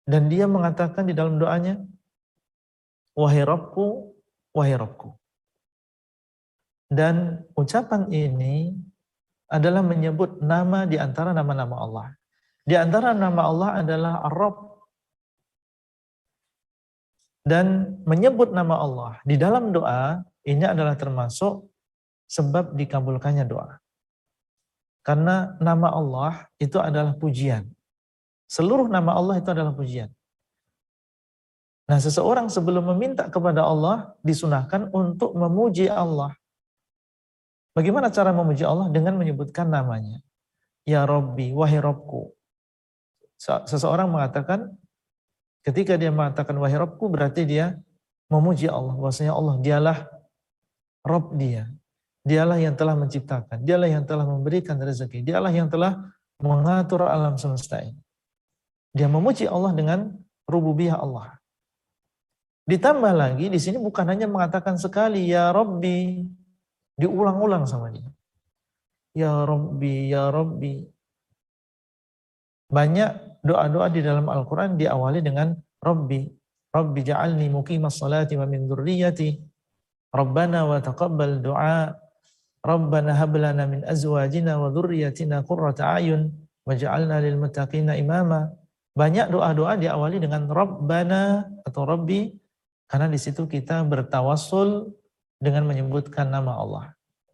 Dan dia mengatakan di dalam doanya, wahai Rabbku, wahai Rabbku. Dan ucapan ini adalah menyebut nama di antara nama-nama Allah. Di antara nama Allah adalah Ar-Rabb. Dan menyebut nama Allah di dalam doa, ini adalah termasuk sebab dikabulkannya doa. Karena nama Allah itu adalah pujian. Seluruh nama Allah itu adalah pujian. Nah, seseorang sebelum meminta kepada Allah, disunahkan untuk memuji Allah. Bagaimana cara memuji Allah? Dengan menyebutkan namanya. Ya Rabbi, wahai Rabbku. Seseorang mengatakan, ketika dia mengatakan wahai Rabbku, berarti dia memuji Allah. Bahwasanya Allah dialah Rabb dia. Dialah yang telah menciptakan. Dialah yang telah memberikan rezeki. Dialah yang telah mengatur alam semesta ini. Dia memuji Allah dengan rububiyah Allah. Ditambah lagi, di sini bukan hanya mengatakan sekali, Ya Rabbi. Diulang-ulang sama dia. Ya Rabbi, Ya Rabbi. Banyak doa-doa di dalam Al-Quran diawali dengan Rabbi. Rabbi ja'alni muqimas salati wa min dzurriyyati. Rabbana wa taqabbal du'a. Rabbana hab lana min azwajina wa dzurriyyatina qurrata a'yun waj'alna lil muttaqina imama. Banyak doa-doa diawali dengan Rabbana atau Rabbi, karena di situ kita bertawassul dengan menyebutkan nama Allah.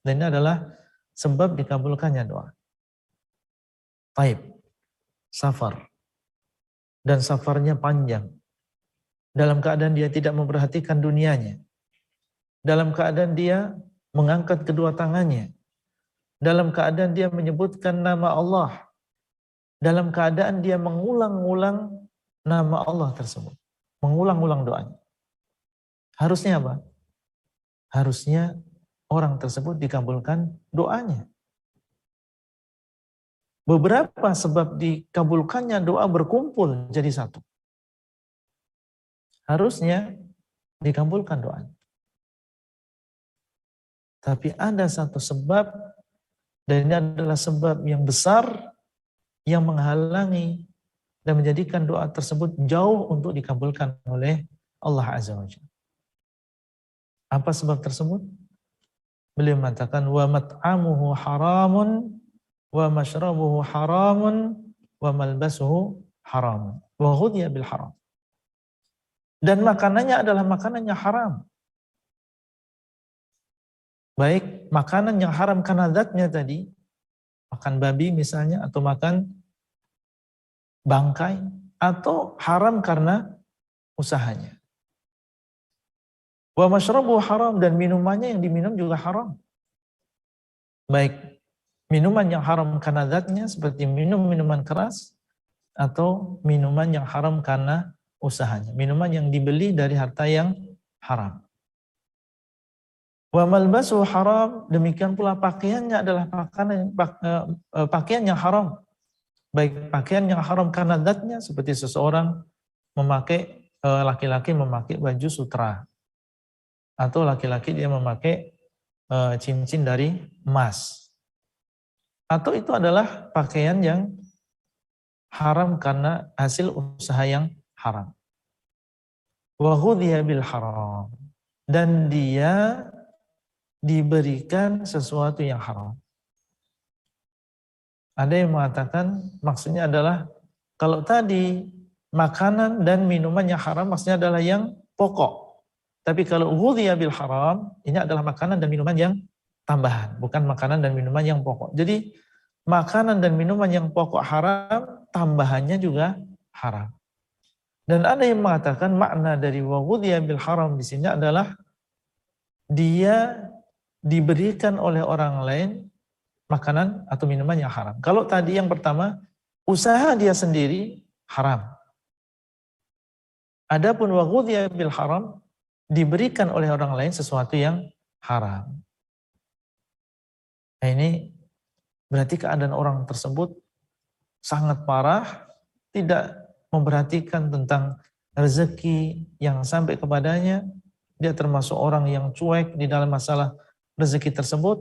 Dan ini adalah sebab dikabulkannya doa. Taib. Safar. Dan safarnya panjang. Dalam keadaan dia tidak memperhatikan dunianya. Dalam keadaan dia mengangkat kedua tangannya, dalam keadaan dia menyebutkan nama Allah, dalam keadaan dia mengulang-ulang nama Allah tersebut, mengulang-ulang doanya. Harusnya apa? Harusnya orang tersebut dikabulkan doanya. Beberapa sebab dikabulkannya doa berkumpul jadi satu. Harusnya dikabulkan doanya. Tapi ada satu sebab, dan ini adalah sebab yang besar yang menghalangi dan menjadikan doa tersebut jauh untuk dikabulkan oleh Allah Azza wa Jalla. Apa sebab tersebut? Beliau mengatakan wa mat'amuhu haramun wa mashrabuhu haramun wa malbasuhu haramun wa ghudhiya bil haram. Dan makanannya adalah makanan yang haram. Baik makanan yang haram karena zatnya tadi, makan babi misalnya, atau makan bangkai, atau haram karena usahanya. Wa mashrabuhu haram, dan minumannya yang diminum juga haram. Baik minuman yang haram karena zatnya seperti minum minuman keras, atau minuman yang haram karena usahanya, minuman yang dibeli dari harta yang haram. Wa malbasu haram, demikian pula pakaiannya adalah pakaian yang haram. Baik pakaian yang haram karena zatnya seperti seseorang memakai, laki-laki memakai baju sutra, atau laki-laki dia memakai cincin dari emas, atau itu adalah pakaian yang haram karena hasil usaha yang haram. Wa ghudhiya bil haram, dan dia diberikan sesuatu yang haram. Ada yang mengatakan maksudnya adalah kalau tadi makanan dan minuman yang haram maksudnya adalah yang pokok. Tapi kalau ghudhiya bil haram, ini adalah makanan dan minuman yang tambahan, bukan makanan dan minuman yang pokok. Jadi makanan dan minuman yang pokok haram, tambahannya juga haram. Dan ada yang mengatakan makna dari wa ghudhiya bil haram di sini adalah dia diberikan oleh orang lain makanan atau minuman yang haram. Kalau tadi yang pertama, usaha dia sendiri haram. Adapun wa ghudhiya bil haram, diberikan oleh orang lain sesuatu yang haram. Nah ini berarti keadaan orang tersebut sangat parah, tidak memperhatikan tentang rezeki yang sampai kepadanya. Dia termasuk orang yang cuek di dalam masalah rezeki tersebut,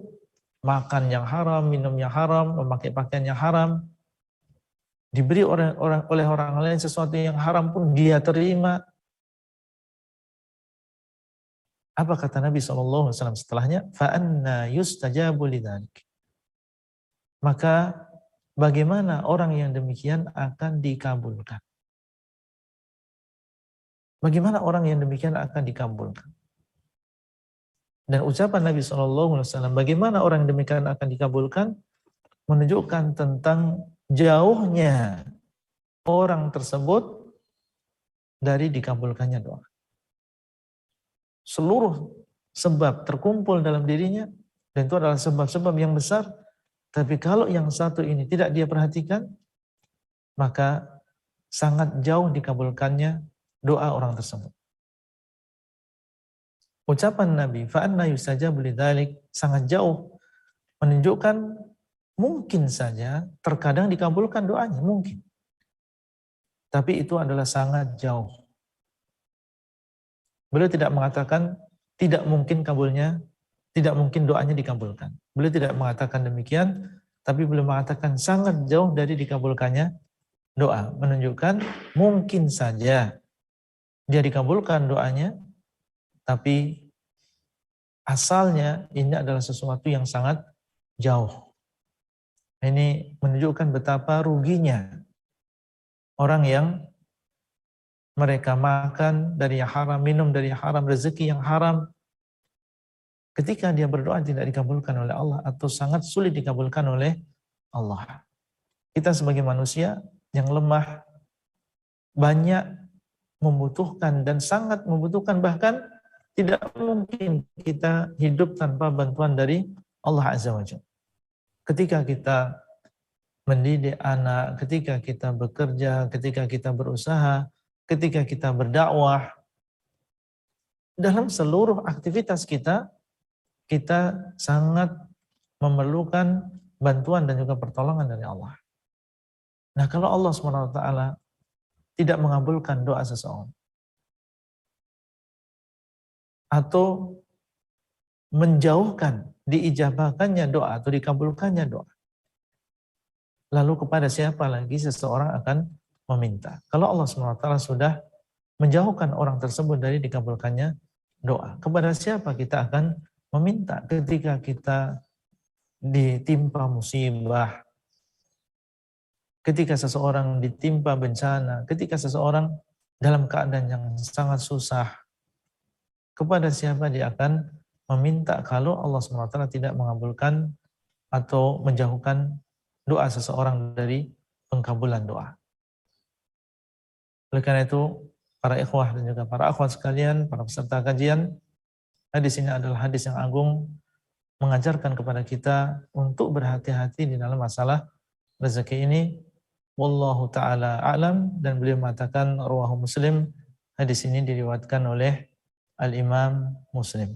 makan yang haram, minum yang haram, memakai pakaian yang haram, diberi oleh orang lain sesuatu yang haram pun dia terima. Apa kata Nabi SAW setelahnya? Fa'anna yustajabu lidzalik. Maka bagaimana orang yang demikian akan dikabulkan? Bagaimana orang yang demikian akan dikabulkan? Dan ucapan Nabi SAW, bagaimana orang yang demikian akan dikabulkan, menunjukkan tentang jauhnya orang tersebut dari dikabulkannya doa. Seluruh sebab terkumpul dalam dirinya, dan itu adalah sebab-sebab yang besar, tapi kalau yang satu ini tidak dia perhatikan, maka sangat jauh dikabulkannya doa orang tersebut. Ucapan Nabi, fa'anna yustajabu lidzalik, sangat jauh menunjukkan mungkin saja terkadang dikabulkan doanya, mungkin. Tapi itu adalah sangat jauh. Beliau tidak mengatakan tidak mungkin kabulnya, tidak mungkin doanya dikabulkan. Beliau tidak mengatakan demikian, tapi beliau mengatakan sangat jauh dari dikabulkannya doa, menunjukkan mungkin saja dia dikabulkan doanya, tapi asalnya ini adalah sesuatu yang sangat jauh. Ini menunjukkan betapa ruginya orang yang mereka makan dari yang haram, minum dari yang haram, rezeki yang haram. Ketika dia berdoa tidak dikabulkan oleh Allah atau sangat sulit dikabulkan oleh Allah. Kita sebagai manusia yang lemah, banyak membutuhkan dan sangat membutuhkan, bahkan Tidak mungkin kita hidup tanpa bantuan dari Allah Azza wa Jalla. Ketika kita mendidik anak, ketika kita bekerja, ketika kita berusaha, ketika kita berdakwah, dalam seluruh aktivitas kita, kita sangat memerlukan bantuan dan juga pertolongan dari Allah. Nah, kalau Allah SWT tidak mengabulkan doa seseorang, atau menjauhkan diijabahkannya doa atau dikabulkannya doa, lalu kepada siapa lagi seseorang akan meminta? Kalau Allah SWT sudah menjauhkan orang tersebut dari dikabulkannya doa, kepada siapa kita akan meminta ketika kita ditimpa musibah, ketika seseorang ditimpa bencana, ketika seseorang dalam keadaan yang sangat susah? Kepada siapa dia akan meminta kalau Allah SWT tidak mengabulkan atau menjauhkan doa seseorang dari pengkabulan doa? Oleh karena itu, para ikhwah dan juga para akhwat sekalian, para peserta kajian, hadis ini adalah hadis yang agung, mengajarkan kepada kita untuk berhati-hati di dalam masalah rezeki ini. Wallahu ta'ala a'lam. Dan beliau mengatakan, rawahu Muslim, hadis ini diriwayatkan oleh Al-Imam Muslim.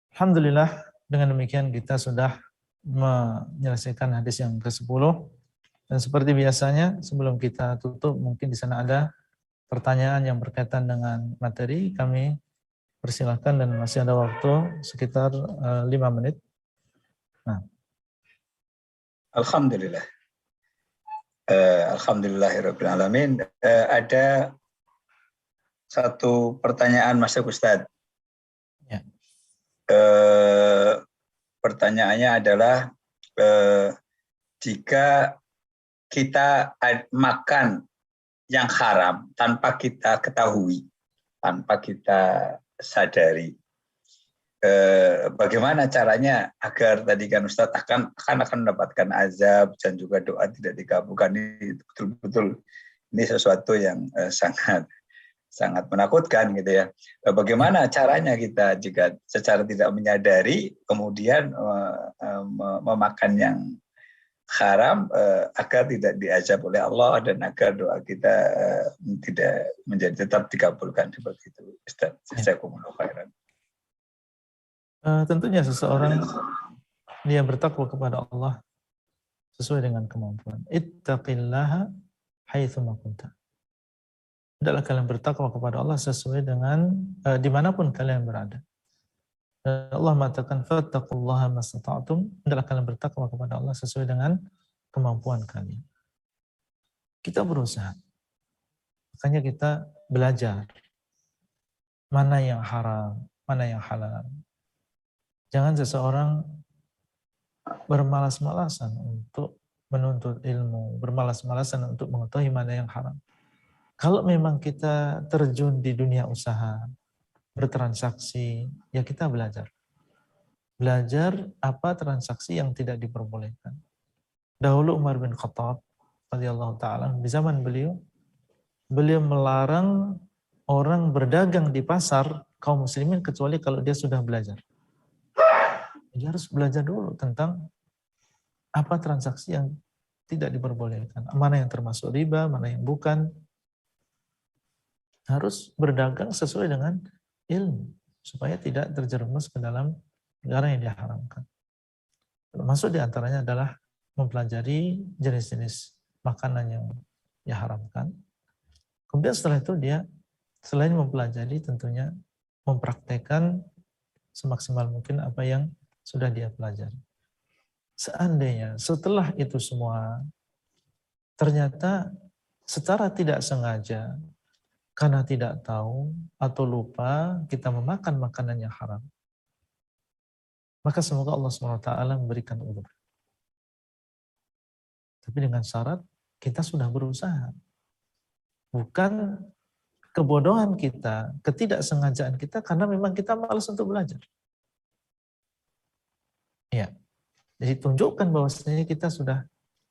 Alhamdulillah, dengan demikian kita sudah menyelesaikan hadis yang ke-10. Dan seperti biasanya, sebelum kita tutup, mungkin di sana ada pertanyaan yang berkaitan dengan materi, kami persilahkan dan masih ada waktu sekitar 5 menit. Nah. Alhamdulillah. Alhamdulillahirabbil alamin. Ada satu pertanyaan Mas Ustadz. Ya. Pertanyaannya adalah jika kita makan yang haram tanpa kita ketahui, tanpa kita sadari, bagaimana caranya agar tadi kan Ustadz akan mendapatkan azab dan juga doa tidak dikabulkan? Ini betul-betul ini sesuatu yang sangat menakutkan gitu ya. Bagaimana caranya kita jika secara tidak menyadari kemudian memakan yang haram agar tidak diazab oleh Allah dan agar doa kita tidak menjadi tetap dikabulkan seperti itu. Ustaz, jazakumullah khairan. Tentunya seseorang dia bertakwa kepada Allah sesuai dengan kemampuan. Ittaqillaha haitsu ma kunta. Hendaklah kalian bertakwa kepada Allah sesuai dengan dimanapun kalian berada. Allah mengatakan fattaqullaha mastata'tum, hendaklah kalian bertakwa kepada Allah sesuai dengan kemampuan kalian. Kita berusaha. Makanya kita belajar mana yang haram, mana yang halal. Jangan seseorang bermalas-malasan untuk menuntut ilmu, bermalas-malasan untuk mengetahui mana yang haram. Kalau memang kita terjun di dunia usaha, bertransaksi, ya kita belajar. Belajar apa transaksi yang tidak diperbolehkan. Dahulu Umar bin Khattab radhiyallahu taala di zaman beliau melarang orang berdagang di pasar kaum muslimin kecuali kalau dia sudah belajar. Dia harus belajar dulu tentang apa transaksi yang tidak diperbolehkan, mana yang termasuk riba, mana yang bukan. Harus berdagang sesuai dengan ilmu supaya tidak terjerumus ke dalam perkara yang diharamkan. Termasuk diantaranya adalah mempelajari jenis-jenis makanan yang diharamkan. Kemudian setelah itu dia selain mempelajari tentunya mempraktekkan semaksimal mungkin apa yang sudah dia pelajari. Seandainya setelah itu semua ternyata secara tidak sengaja karena tidak tahu atau lupa kita memakan makanan yang haram, maka semoga Allah SWT memberikan udzur. Tapi dengan syarat kita sudah berusaha. Bukan kebodohan kita, ketidaksengajaan kita karena memang kita malas untuk belajar. Ya. Jadi tunjukkan bahwasanya kita sudah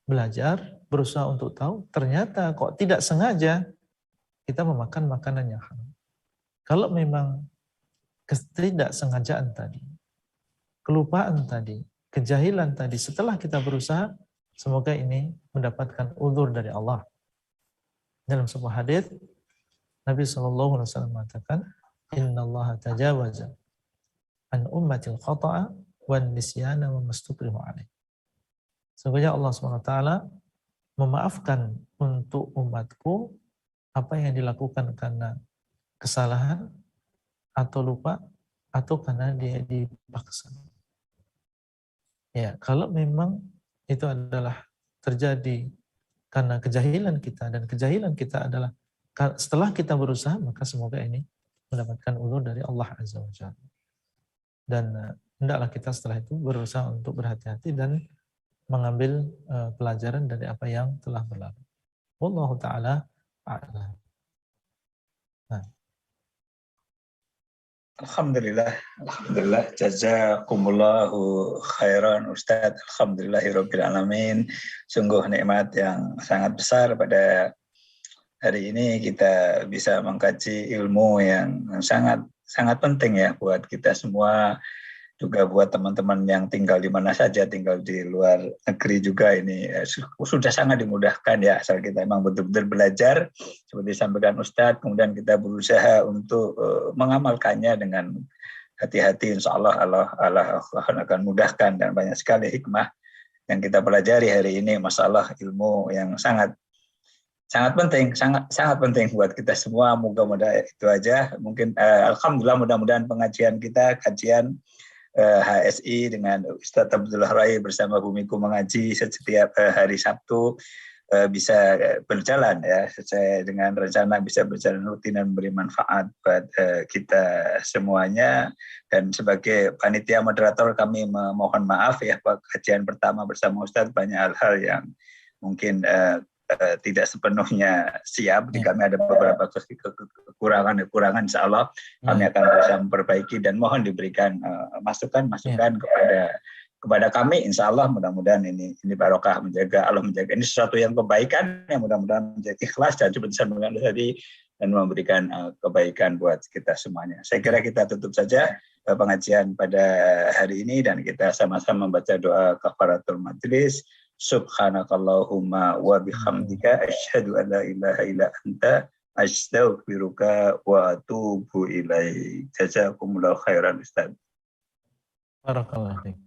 belajar, berusaha untuk tahu, ternyata kok tidak sengaja kita memakan makanan yang haram. Kalau memang ketidaksengajaan tadi, kelupaan tadi, kejahilan tadi, setelah kita berusaha, semoga ini mendapatkan uzur dari Allah. Dalam sebuah hadis Nabi SAW mengatakan, Inna Allah tajawaza an ummatil khata'a wan nisyana wa mastukrihu alaih. Sesungguhnya Allah SWT memaafkan untuk umatku apa yang dilakukan karena kesalahan atau lupa atau karena dia dipaksa. Ya, kalau memang itu adalah terjadi karena kejahilan kita, dan kejahilan kita adalah setelah kita berusaha, maka semoga ini mendapatkan uzur dari Allah Azza wa Jalla. Dan hendaklah kita setelah itu berusaha untuk berhati-hati dan mengambil pelajaran dari apa yang telah berlalu. Wallahu ta'ala a'lam. Alhamdulillah, jazakumullahu khairan Ustadz. Alhamdulillahirabbil alamin. Sungguh nikmat yang sangat besar pada hari ini kita bisa mengkaji ilmu yang sangat penting ya buat kita semua, juga buat teman-teman yang tinggal di mana saja, tinggal di luar negeri juga ini sudah sangat dimudahkan ya, asal kita memang betul-betul belajar seperti disampaikan Ustadz, kemudian kita berusaha untuk mengamalkannya dengan hati-hati. Insya Allah akan mudahkan, dan banyak sekali hikmah yang kita pelajari hari ini. Masalah ilmu yang sangat penting, sangat penting buat kita semua. Mudah-mudahan itu aja. Mungkin alhamdulillah, mudah-mudahan pengajian kita, kajian HSI dengan Ustadz Abdullah Rai bersama Bumiku Mengaji setiap hari Sabtu bisa berjalan ya sesuai dengan rencana, bisa berjalan rutin dan memberi manfaat buat kita semuanya. Dan sebagai panitia moderator kami memohon maaf ya, kajian pertama bersama Ustadz banyak hal-hal yang mungkin tidak sepenuhnya siap. Di kami ada beberapa kekurangan, insya Allah kami akan berusaha memperbaiki dan mohon diberikan masukan kepada kami. Insya Allah mudah-mudahan ini barokah, Allah menjaga ini sesuatu yang kebaikan yang mudah-mudahan menjadi ikhlas dan seperti disampaikan tadi, dan memberikan kebaikan buat kita semuanya. Saya kira kita tutup saja pengajian pada hari ini dan kita sama-sama membaca doa kafaratul majlis. Subhanakallahumma wa bihamdika asyhadu an la ilaha illa anta astaghfiruka wa atubu ilaik. Jazakumullahu khairan Ustaz. Barakallahu fiik.